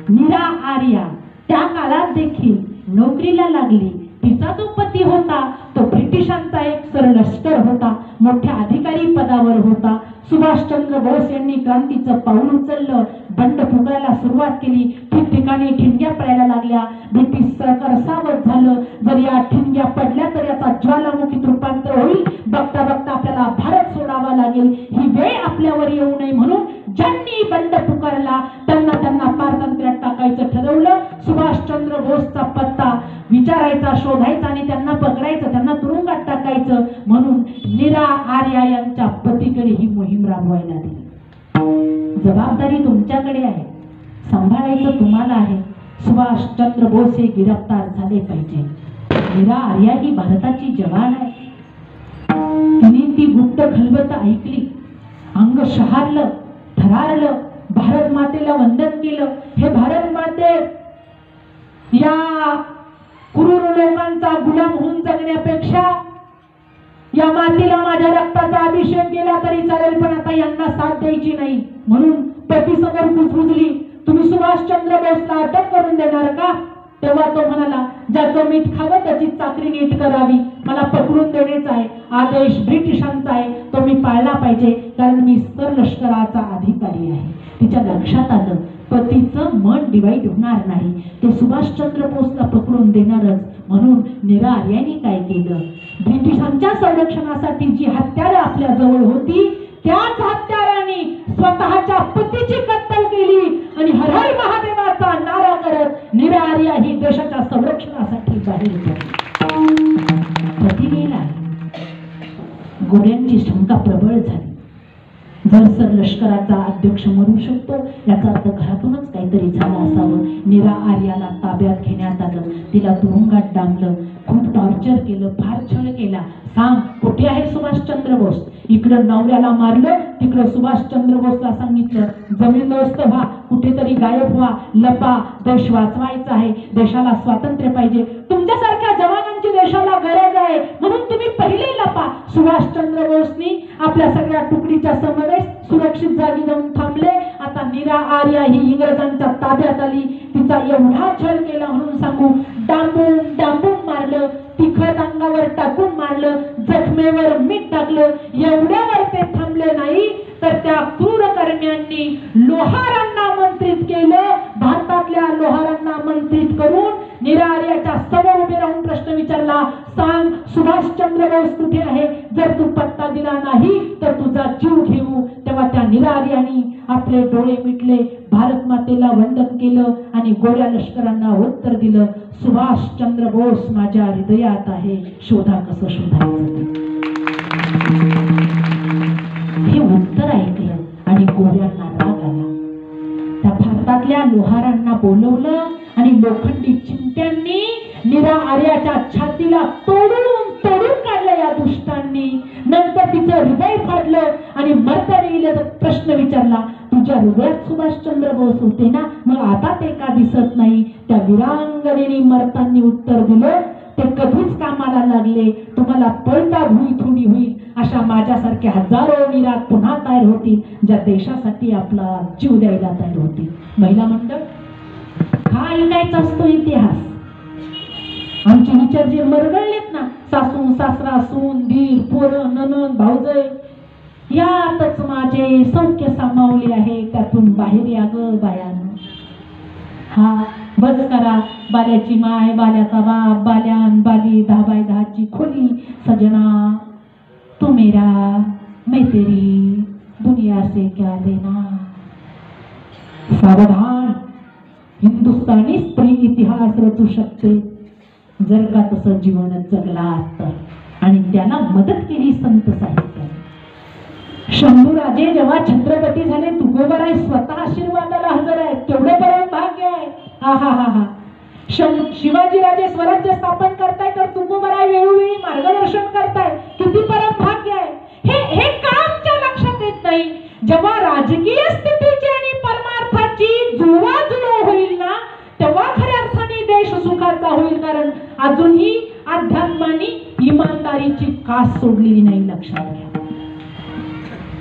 मीरा आर्या त्या काळात देखील नोकरीला लागली. तिचा जो पती होता तो ब्रिटिशांचा एक सरलष्कर होता, मोठ्या अधिकारी पदावर होता. सुभाषचंद्र बोस यांनी क्रांतीचं पाऊल उचललं, बंड फुगायला सुरुवात केली, ठिकठिकाणी ठिणग्या पडायला लागल्या. ब्रिटिश सरकार सावध झालं, जर या ठिणग्या पडल्या तर याचा ज्वालामुखीत रूपांतर होईल, बघता बघता आपल्याला भारत सोडावा लागेल, ही वेळ आपल्यावर येऊ नये म्हणून ज्यांनी बंड पुकारला त्यांना पारतंत्र्यात टाकायचं ठरवलं. सुभाषचंद्र बोसचा पत्ता विचारायचा, शोधायचा आणि त्यांना पकडायचं, त्यांना तुरुंगात टाकायचं. म्हणून मीरा आर्या यांच्या पतीकडे ही मोहीम राबवायला दिली. जबाबदारी तुमच्याकडे आहे, सांभाळायचं तुम्हाला आहे. सुभाषचंद्र बोस हे गिरफ्तार झाले पाहिजे. मीरा आर्या ही भारताची जवान आहे. तिने ती गुप्त खलबत ऐकली, अंग शहारलं, थरारलं, भारत मातेला वंदन केलं. हे भारत माते, या क्रूर लोकांचा गुलाम होऊन जगण्यापेक्षा या मातीला माझ्या रक्ताचा अभिषेक केला तरी चालेल, पण आता यांना साथ द्यायची नाही. म्हणून पतीसमोर कुजबुजली, तुम्ही सुभाषचंद्र बोसला अटक करून देणार का? तेव्हा तो म्हणाला, ज्याचं मीठ खावं त्याची चाकरी नीट करावी. मला पकडून देण्याचा आहे, आदेश ब्रिटिशांचा आहे, तो मी पाळला पाहिजे, कारण मी सरलष्कराचा अधिकारी आहे. तिच्या लक्षात आलं पतीचं मन डिवाइड होणार नाही, ते सुभाषचंद्र बोसला पकडून देणारच. म्हणून मीरा आर्याने काय केलं, ब्रिटिशांच्या संरक्षणासाठी जी हत्यारं आपल्या जवळ होती त्याच हत्याराने स्वतःच्या पतीची कत्तल केली आणि हर हर महादेवाचा नारा करत निरार्या ही देशाच्या संरक्षणासाठी बाहेर पडली. पती गेला. गोऱ्यांची शंका प्रबळ झाली. जर सर लष्कराचा अध्यक्ष मरू शकतो याचा अर्थ घरातूनच काहीतरी झालं असावं. नीरा आर्याला ताब्यात घेण्यात आलं. तिला तुरुंगात डांबलं. खूप टॉर्चर केलं. फार छळ केला. सांग कुठे आहे सुभाषचंद्र बोस? इकडं नवऱ्याला मारलं, तिकडं सुभाषचंद्र बोसला सांगितलं जमीनदोस्त व्हा, कुठेतरी गायब व्हा, लपा, देश वाचवायचा आहे, देशाला स्वातंत्र्य पाहिजे, तुमच्यासारख्या जवानांची देशाला गरज आहे, म्हणून तुम्ही पहिले लपा. सुभाषचंद्र बोसनी आपल्या सगळ्या तुकडीच्या समवेत सुरक्षित जागी जाऊन थांबले. आता नीरा आर्या ही इंग्रजांच्या ताब्यात आली. तिचा एवढा छळ केला म्हणून सांगू, डांबून डांबून मारलं, तिखट अंगावर टाकून मारलं, जखमेवर मीठ टाकलं. एवढ्यावर ते थांबले नाही तर त्या क्रूर कर्म्यांनी लोहारांना आमंत्रित केलं. भारतातल्या लोहारांना आमंत्रित करून नीरा आर्याच्या समोर उभे राहून प्रश्न विचारला, सांग सुभाषचंद्र बोस कुठे आहे? जर तू पत्ता दिला नाही तर तुझा जीव घेऊ. तेव्हा त्या नीरा आर्याने आपले डोळे मिटले, भारत मातेला वंदन केलं आणि गोऱ्या लष्करांना उत्तर दिलं, सुभाषचंद्र बोस माझ्या हृदयात आहे, शोधा कसं शोधायचं. हे उत्तर ऐकलं आणि गोऱ्यांना राग आला. त्या भारतातल्या लोहारांना बोलवलं आणि लोखंडी चिमट्यांनी नीरा आर्याच्या छातीला तोडून तोडून काढलं या दुष्टांनी. नंतर तिचं हृदय फाडलं आणि मरताना प्रश्न विचारला, तुझ्या हृदयात सुभाषचंद्र बोस होते ना, मग आता ते का दिसत नाही? त्या वीरांगनेने मरताना उत्तर दिलं, ते कधीच कामाला लागले, तुम्हाला पळता भुई थोडी होईल. अशा माझ्यासारख्या हजारो नीरा पुन्हा तयार होतील, ज्या देशासाठी आपला जीव द्यायला तयार होतील. महिला मंडळ, हा ऐकायचा असतो इतिहास. आमचे विचार जे मरगळलेत ना, सासू सासरा सून दीर पोरं ननंद भाऊजय, यातच माझे सौख्य सामावले आहे, त्यातून बाहेर या ग बायानं. हा बस करा, बाल्याची माय बाल्याचा बाप, बाल्यान बाली 10x10ची खोली, सजना तू मेरा मैं तेरी दुनिया से क्या लेना. सावधान, हिंदुस्थानी स्त्री इतिहास रचू शकते जर का तसं जीवन जगला तर. आणि त्याला मदत केली संत साहित्याने. शंभूराजे जेव्हा छत्रपती झाले, तुकोबाराय स्वतः आशीर्वादाला हजर आहेत. केवढे परम भाग्य आहे. हा हा हा हा. शिवाजीराजे स्वराज्य स्थापन करताय तर तुकोबाराय वेळोवेळी मार्गदर्शन करताय. किती परम भाग्य आहे. हे का आमच्या लक्षात येत नाही? जेव्हा राजकीय स्थितीची आणि परमार्थाची जुळवाजुळव होईल ना, तेव्हा खऱ्या अर्थाने देश सुखाचा होईल. कारण अजूनही अध्यात्माने इमानदारीची कास सोडलेली नाही, लक्षात घ्या.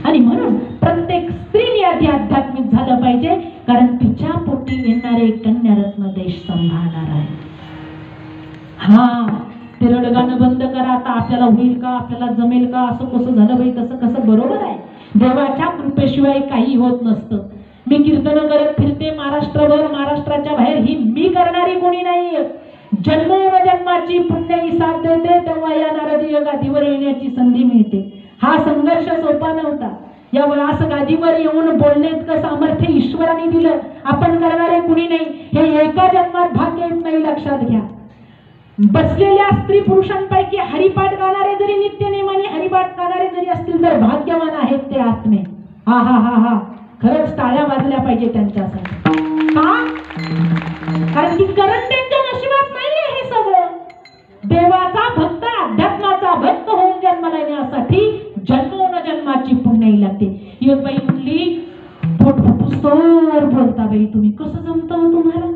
आणि म्हणून प्रत्येक स्त्रीने आधी आध्यात्मिक झालं पाहिजे, कारण तिच्या पोटी येणारे कन्यारत्न देश संभाळणार आहे. हा, ते रडगाणं बंद करा. आता आपल्याला होईल का, आपल्याला जमेल का, असं कसं झालं बाई, तसं कसं. बरोबर आहे, देवाच्या कृपेशिवाय काही होत नसतं. मी कीर्तन करत फिरते महाराष्ट्रभर, महाराष्ट्राच्या बाहेर ही मी करणारी कोणी नाहीये. जन्मोजन्माची पुण्याई साथ देते तेव्हा या नारदीय गादीवर येण्याची संधी मिळते. हा संघर्ष सोपा नव्हता. या व्यास गादीवर येऊन बोलण्याचं सामर्थ्य ईश्वराने दिलं, आपण करणारे कुणी नाही. हे एका जन्मात भाग्य येत नाही, लक्षात घ्या. बसलेल्या स्त्री पुरुषांपैकी हरिपाठ गाणारे जरी नित्य नेमाने हरिपाठ गाणारे जरी असतील तर भाग्यवान आहेत ते आत्मे. हा हा हा हा, खरंच टाळ्या वाजल्या पाहिजे त्यांच्यासाठी. का? कारण की करण त्यांच्या नशिबात नाहीये हे सगळं. देवाचा भक्त, अध्यात्माचा भक्त होऊन जन्माला येण्यासाठी जन्मोनजन्माची पुण्याई लागते. एक बाई म्हणली, पोट फुटूस्तोवर बोलता बाई तुम्ही, कसं जमतं तुम्हाला?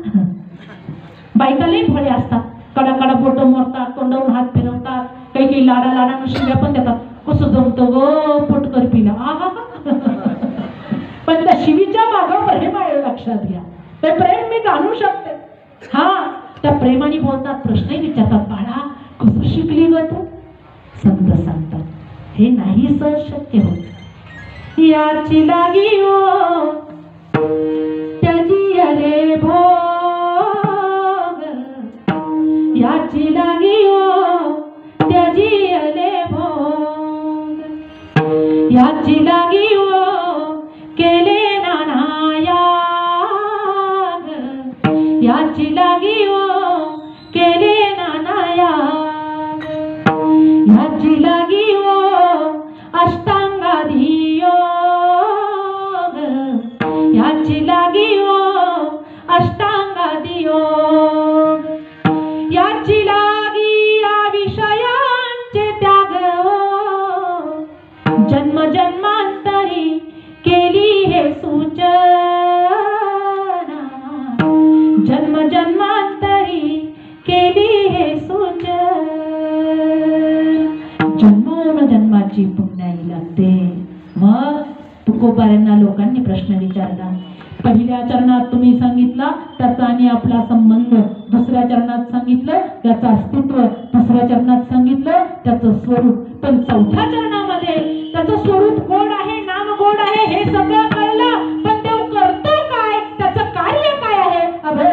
बायका लई भोळे असतात, कडा कडा बोट मोडतात, तोंडावरून हात फिरवतात, काही काही लाडा लाडा शिव्या पण देतात. कसं जमतं ग पोटकर पिला. पण त्या शिवीच्या मागं प्रेम आहे, लक्षात घ्या. ते प्रेम मी जाणू शकते. हा, त्या प्रेमाने बोलतात, प्रश्नही विचारतात, बाळा कसं शिकली ग तू? संत सांगतात, हे नाही सहज शक्य होत. याची लागी ओ त्याची आले भोग, याची लागी ओ त्याची आले भोग, याची लागी ह्याची लागी अष्टांगाधी योग, ह्याची लागी अष्टांगाधी योग, याची लागी या विषयांचे त्याग, जन्म जन्मांतरी केली हे सूचना, जन्म जन्मांतरी केली हे सूचना, जन्माची पुण्याई लागते. मग तुकोबाऱ्यांना लोकांनी प्रश्न विचारला. पहिल्या चरणात तुम्ही सांगितला त्याचा आणि आपला संबंध, दुसऱ्या चरणात सांगितलं त्याचं अस्तित्व, तिसऱ्या चरणात सांगितलं त्याचं स्वरूप, पण चौथ्या चरणामध्ये त्याचं स्वरूप गोड आहे, नाम गोड आहे हे सगळं कळलं, पण देव करतो काय, त्याचं कार्य काय आहे. आता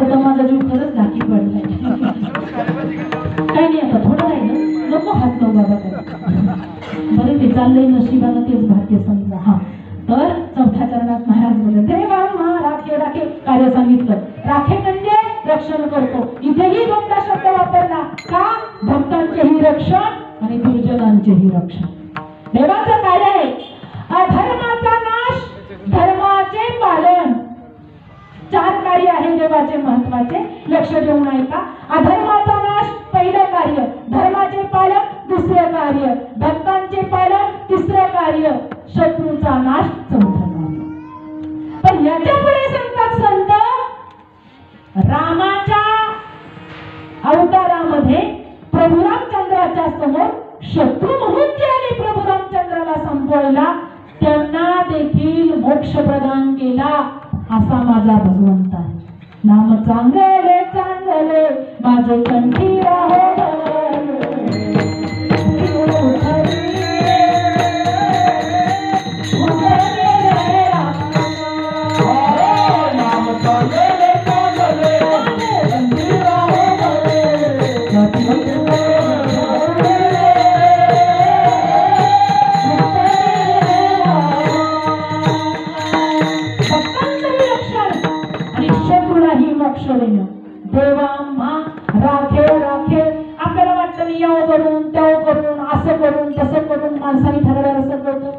तर माझा जीव खरंच लाकी पडलाय. काय नाही, आता थोडं राहिलं, नको हात नको बाबा काय बरे ते चाललंय नशिबानं तेच भाग्य समजा. हा तर चौथ्या चरणात महाराज बोलले देवा राखे राखे कार्य सांगितलं. राखे म्हणजे रक्षण करतो. इथेही दोनदा शब्द वापरला का, भक्तांचेही रक्षण आणि दुर्जनांचेही रक्षण. देवाचं कार्य आहे अधर्माचा नाश, धर्माचे पालन. चार कार्य आहे देवाचे महत्वाचे, लक्ष देऊन ऐका. अधर्माचा नाश पहिलं कार्य, धर्माचे पालन दुसरं कार्य, भक्तांचे पालन तिसरं कार्य, शत्रूचा नाश चौथं कार्य. पण याच्या पुढे सांगतात संत, रामाच्या अवतारामध्ये प्रभू रामचंद्राच्या समोर शत्रू म्हणून जे आले प्रभू रामचंद्राला संपवायला, त्यांना देखील मोक्ष प्रदान केला असा माझा भगवंत आहे. नाम चांगले चांगले माझे कंठी राहो, देवा राखे राखे. आपल्याला वाटतं मी याव करून त्याव करून असं करून तसं करून माणसाने ठरवलं असं करतो,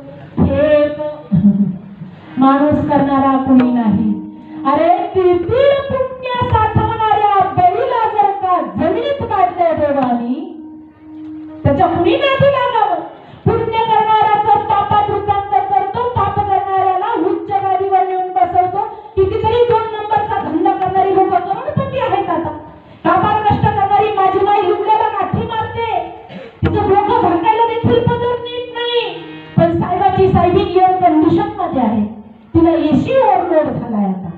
हे माणूस करणारा कुणी नाही. अरे तितील पुण्य साठवणाऱ्या बळीला जर का जमिनीत काढलं देवानी, त्याच्या कुणी नाही लागावं. पुण्य करणाऱ्याचं पापात रूपांतर करतो, पाप करणाऱ्याला उच्च गाडीवर नेऊन बसवतो. कितीतरी 2 नंबरचा धंदा करणारी लोक करोडपती आहेत. आता काबाड कष्ट करणारी माझी माई लुगड्याला काठी मारते, तिचं डोकं झाकायला देखील पदर नीट नाही, पण साहेबाची साहेबी एअर कंडिशन मध्ये आहे, तिला एसी ओव्हरलोड झालाय. आता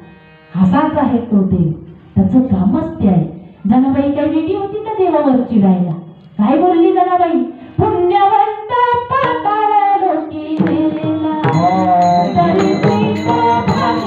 असाच आहे तो देव, त्याचं कामच ते आहे. जनाबाई काही वेगळी होती का देवावर चिडायला? काय बोलली जनाबाई? पुण्यवंत पाताळ लोकी गेला, तरी तिचा भाग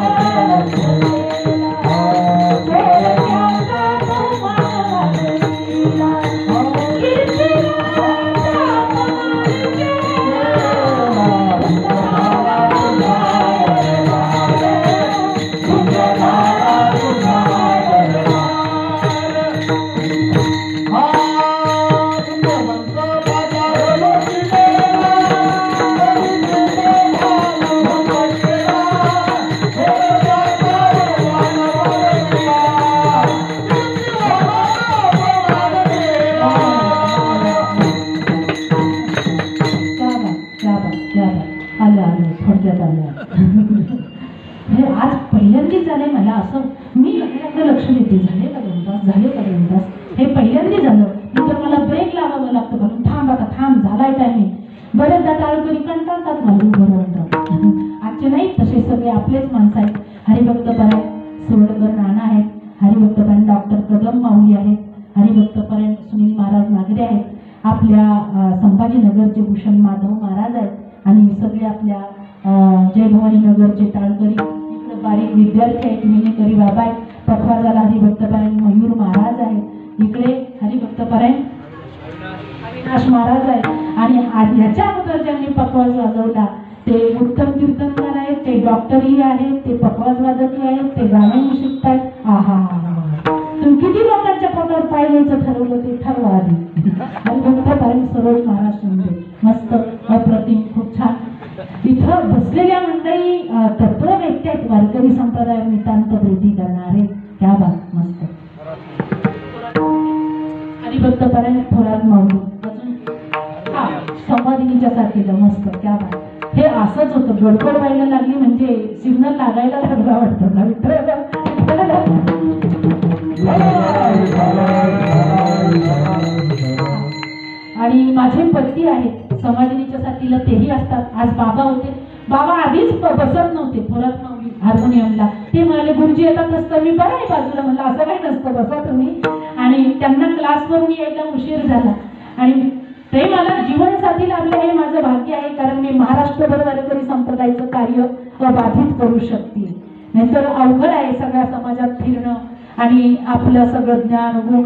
असं मी लगेच लक्ष देते, झाले का 2 तास, झाले का 2 तास. हे पहिल्यांदा झालं. नंतर मला ब्रेक लावावं लागतं, म्हणून थांब आता, थांब, झालाय टायमिंग. बरेचदा टाळकरी कंटाळतात मला उभं राहून. आजचे नाही तसे सगळे आपलेच माणसं आहेत. हरिभक्त परायण सोडकर नाना आहेत, हरिभक्त परायण डॉक्टर कदम माऊली आहेत, हरिभक्त परायण सुनील महाराज नागरे आहेत, आपल्या संभाजीनगरचे भूषण माधव महाराज आहेत, आणि सगळे आपल्या जय भवानी नगरचे टाळकरी इकडे बारीक विद्यार्थी आहेत, मिनेकरी बाबा आहेत, पखवाजाला हरिभक्त परायण मयूर महाराज आहेत, इकडे हरिभक्त परायण अविनाश महाराज आहेत, आणि ह्याच्या अगोदर ज्यांनी पखवाज वाजवला ते उत्तम कीर्तनकार आहेत, ते डॉक्टरही आहेत, ते पखवाज वादकही आहेत, ते गाणंही शिकतायत. तुम्ही किती लोकांच्या पोटावर पाय द्यायचं ठरवलं ते ठरवा आधी. हरिभक्त परायण सरोज महाराज शिंदे, मस्त अप्रतिम, खूप छान. इथं बसलेल्या मंडळी तत्व व्यक्ती आहेत, वारकरी संप्रदाय नितांत प्रीती करणारे. क्या बात, मस्त. हरिभक्त परायण थोरात माऊली, हा संवादिनीच्या साथीला, मस्त, क्या बात. हे असंच होतं, गडबड व्हायला लागली म्हणजे सिग्नल लागायला लागला वाटतं ना. आणि माझे पती आहेत समाधिनीच्या साथीला, तेही असतात. आज बाबा होते, बाबा आधीच बसत नव्हते थोरात माऊली हार्मोनियमला. ते म्हणाले गुरुजी येतात नसतं, मी बरं आहे बाजूला, म्हणलं असं काही नसतं, बसा तुम्ही. आणि त्यांना क्लासवरून यायला उशीर झाला, आणि ते मला जीवनसाथी लाभले हे माझं भाग्य आहे, कारण मी महाराष्ट्रभर वारकरी संप्रदायाचं कार्य अबाधित करू शकते. नाहीतर अवघड आहे सगळ्या समाजात फिरणं आणि आपलं सगळं ज्ञान गुण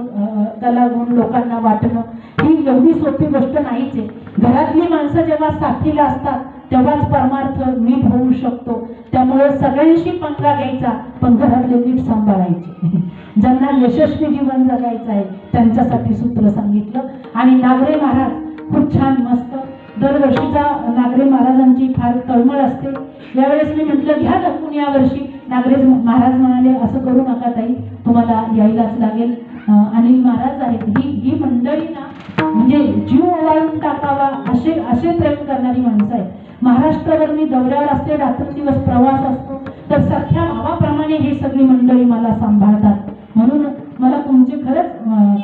कलागुण लोकांना वाटणं, ही एवढी सोपी गोष्ट नाहीच आहे. घरातली माणसं जेव्हा साथीला असतात तेव्हाच परमार्थ नीट होऊ शकतो. त्यामुळे सगळ्यांशी पंगा घ्यायचा, पण घरातले नीट सांभाळायचे. ज्यांना यशस्वी जीवन जगायचं आहे त्यांच्यासाठी सूत्र सांगितलं. आणि नागरे महाराज खूप छान, मस्त. दरवर्षीचा नागरे महाराजांची फार तळमळ असते. यावेळेस मी म्हटलं घ्या दखून यावर्षी. नागरे महाराज म्हणाले असं करू नका ताई, तुम्हाला यायलाच लागेल. अनिल महाराज आहेत, ही मंडळी ना म्हणजे जीव ओवाळून टाकावा असे प्रेम करणारी माणसं आहेत. महाराष्ट्रावर मी दौऱ्यावर असते, रात्रंदिवस प्रवास असतो, तर सख्या भावाप्रमाणे हे सगळी मंडळी मला सांभाळतात. म्हणून मला तुमचे खरंच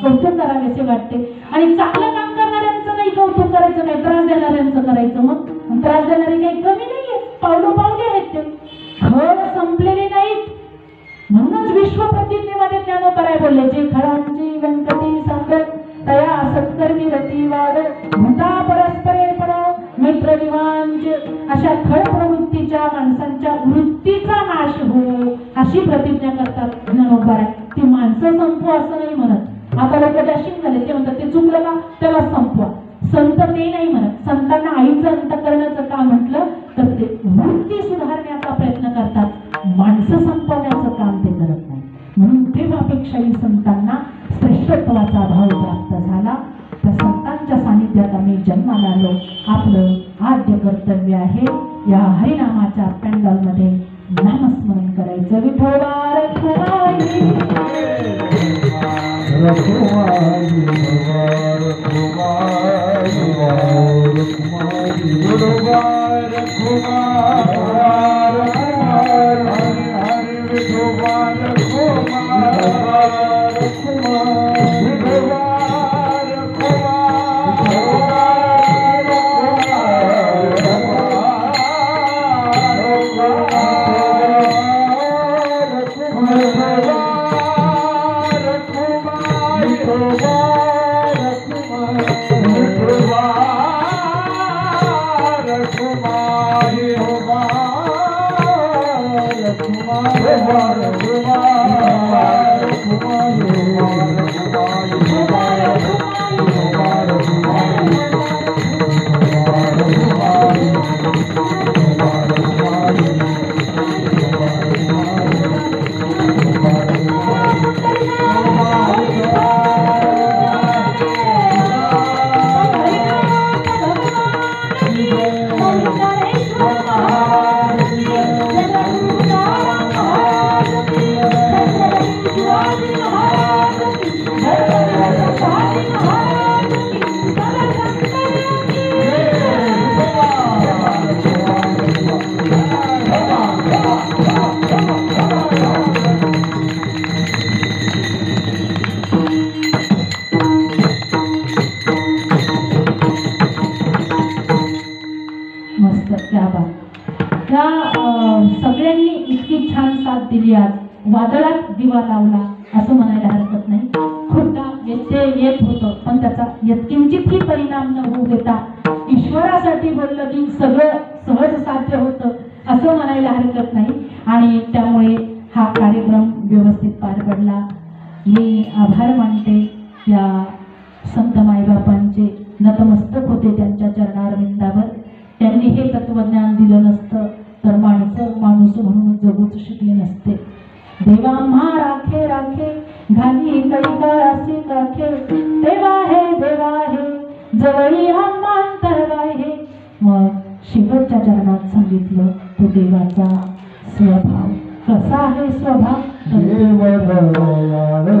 कौतुक करावेसे वाटते. आणि चांगलं काम करणाऱ्यांचं नाही कौतुक करायचं, नाही त्रास देणाऱ्यांचं करायचं. मग त्रास देणारे काही कमी नाहीये, पावले आहेत ते, खळ संपलेले नाहीत. म्हणूनच विश्व प्रतिज्ञेमध्ये ज्ञानोबराय बोलले, जे खळांची व्यंकटी सांगत तया सत्कर्मी रती वाढ भूता परस्परे पर मैत्र जीवांचे. अशा खळ प्रवृत्तीच्या माणसांच्या वृत्तीचा नाश हो अशी प्रतिज्ञा करतात ज्ञानोबराय. ती माणसं संपवा असं नाही म्हणत. आता लोक डॅशिंग झाले, ते म्हणतात ते चुकलं का त्याला संपवा. संत ते नाही म्हणत. संतांना आईचं अंतःकरणाचं का म्हटलं तर ते वृत्ती सुधारण्याचा प्रयत्न करतात, माणसं संपवण्याचं काम ते करत नाही. म्हणून देवापेक्षाही संतांना श्रेष्ठत्वाचा भाव प्राप्त झाला. त्या संतांच्या सानिध्यात आम्ही जन्माला आलो. आपलं आद्य कर्तव्य आहे या हरिनामाच्या पॅन्डलमध्ये नामस्मरण करायचं. विठोबा रखुमाई वादळात दिवा लावला असं म्हणायला हरकत नाही. खूपदा व्यत्यय येत होतं, पण त्याचा यत्किंचितही परिणाम न होऊ देता ईश्वरासाठी बोललं की सगळं सहज साध्य होतं असं म्हणायला हरकत नाही. आणि त्यामुळे हा कार्यक्रम व्यवस्थित पार पडला. मी आभार मानते त्या संत माईबापांचे, नतमस्तक होते त्यांच्या चरणारविंदावर. त्यांनी हे तत्वज्ञान दिलं नसतं तर माणसं माणूस म्हणून जगूच शिकले नसते. देवा म्हा राखे राखे घाली कैकाळासी काखे, देवा हे जवळी आम्हांतर हे. मग शेवटच्या चरणात सांगितलं तो देवाचा स्वभाव कसा आहे. स्वभाव देव दयाळ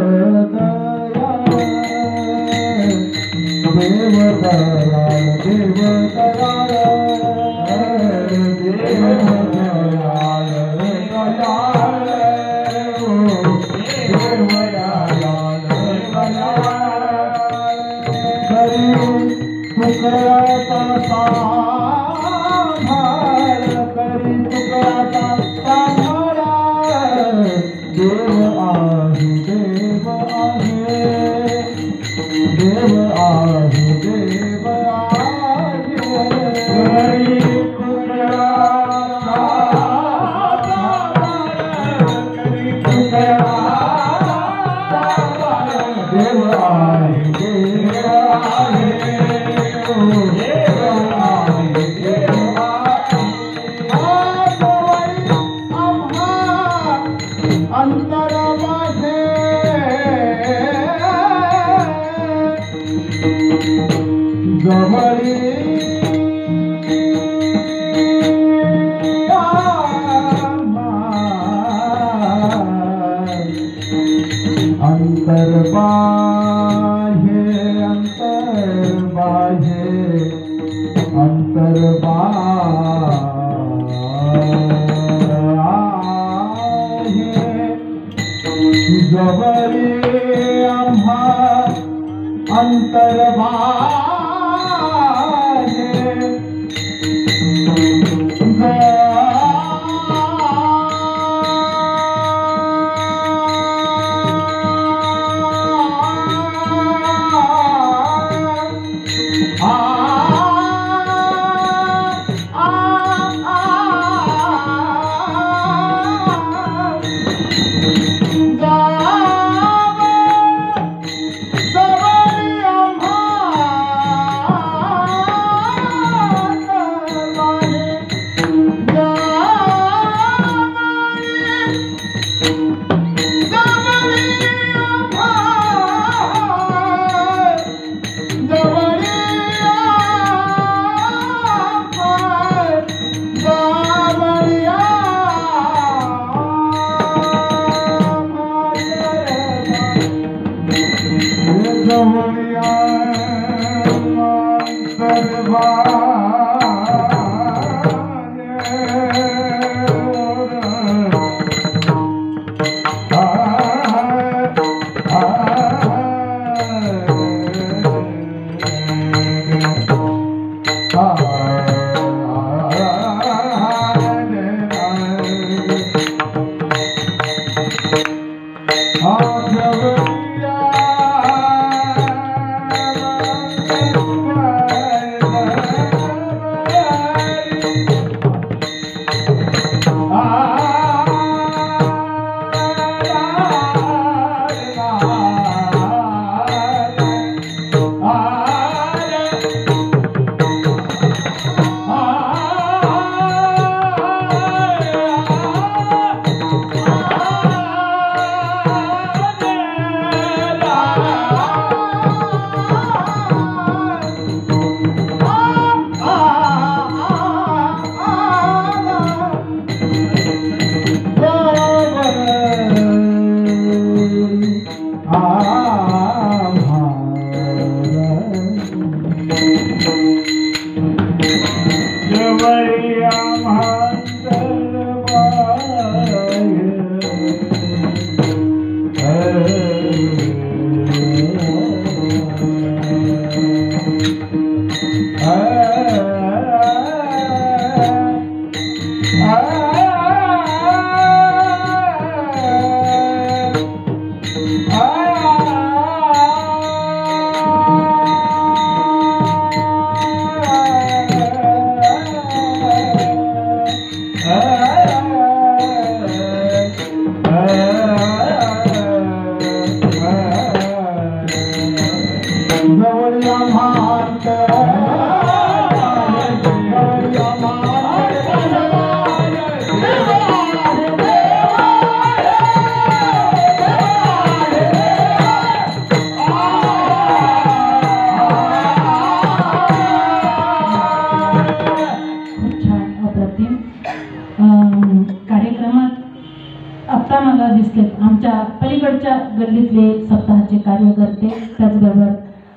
आमच्या पलीकडच्या गल्लीतले सप्ताहाचे कार्यकर्ते, त्याचबरोबर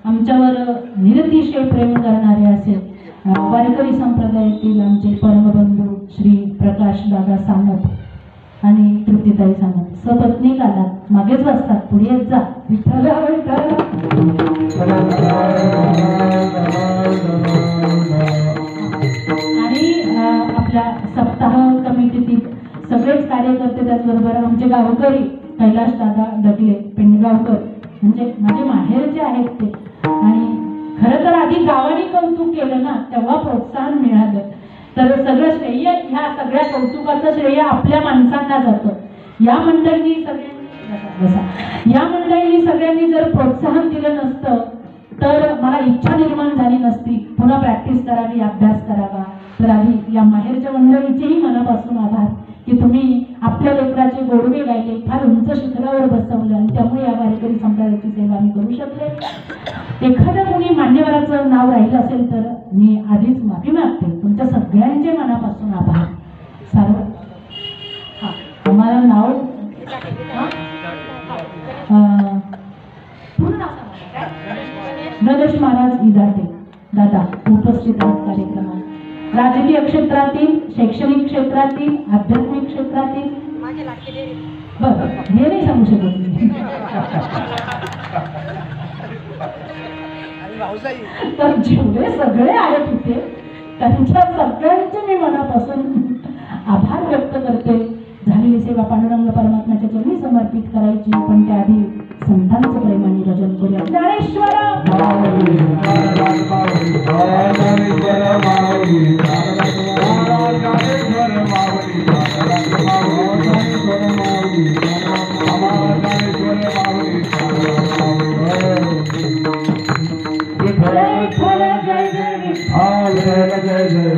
आमच्यावर निरतिशय प्रेम करणारे असे वारकरी संप्रदायातील आमचे परमबंधू श्री प्रकाश दादा सामत आणि तृप्तीताई सामत सपत्नीक आलात, मागेच बसतात, पुढे येत जा. विठ्ठल विठ्ठल. आणि आपल्या सप्ताह कमिटीतील सगळेच कार्यकर्ते, त्याचबरोबर आमचे गावकरी कैलाश दादा डगले पेंडगावकर, म्हणजे माझे माहेरचे आहेत ते. आणि खरं तर आधी गावाने कौतुक केलं ना, तेव्हा प्रोत्साहन मिळालं. तर सगळं श्रेय, ह्या सगळ्या कौतुकाचं श्रेय आपल्या माणसांना जातं. या मंडळींनी सगळ्यांनी जर प्रोत्साहन दिलं नसतं तर मला इच्छा निर्माण झाली नसती पुन्हा प्रॅक्टिस करावी, अभ्यास करावा. तर आधी या माहेरच्या मंडळीचेही मनापासून आभार की तुम्ही आपल्या लेकराचे गोडवे गायले, फार उंच शिखरावर बसवलं आणि त्यामुळे या वारकरी संप्रदायाची सेवा मी करू शकले. एखाद्या कोणी मान्यवराचं नाव राहिलं असेल तर मी आधीच माफी मागते. तुमच्या सगळ्यांचे मनापासून आभार. सर्व आम्हाला नाव पूर्ण गणेश महाराज इदाटे दादा उपस्थित आहेत कार्यक्रमात. राजकीय क्षेत्रातील, शैक्षणिक क्षेत्रातील, आध्यात्मिक क्षेत्रातील, बरं हे नाही सांगू शकत मी. तर जेवढे सगळे आहेत तिथे त्यांच्या सगळ्यांचे मी मनापासून आभार व्यक्त करते. झालेली सेवा पांडुरंग परमात्म्याच्या चरणी समर्पित करायची, पण त्याआधी संतांचं प्रेमाने भजन करूया. ज्ञानेश्वर जय जय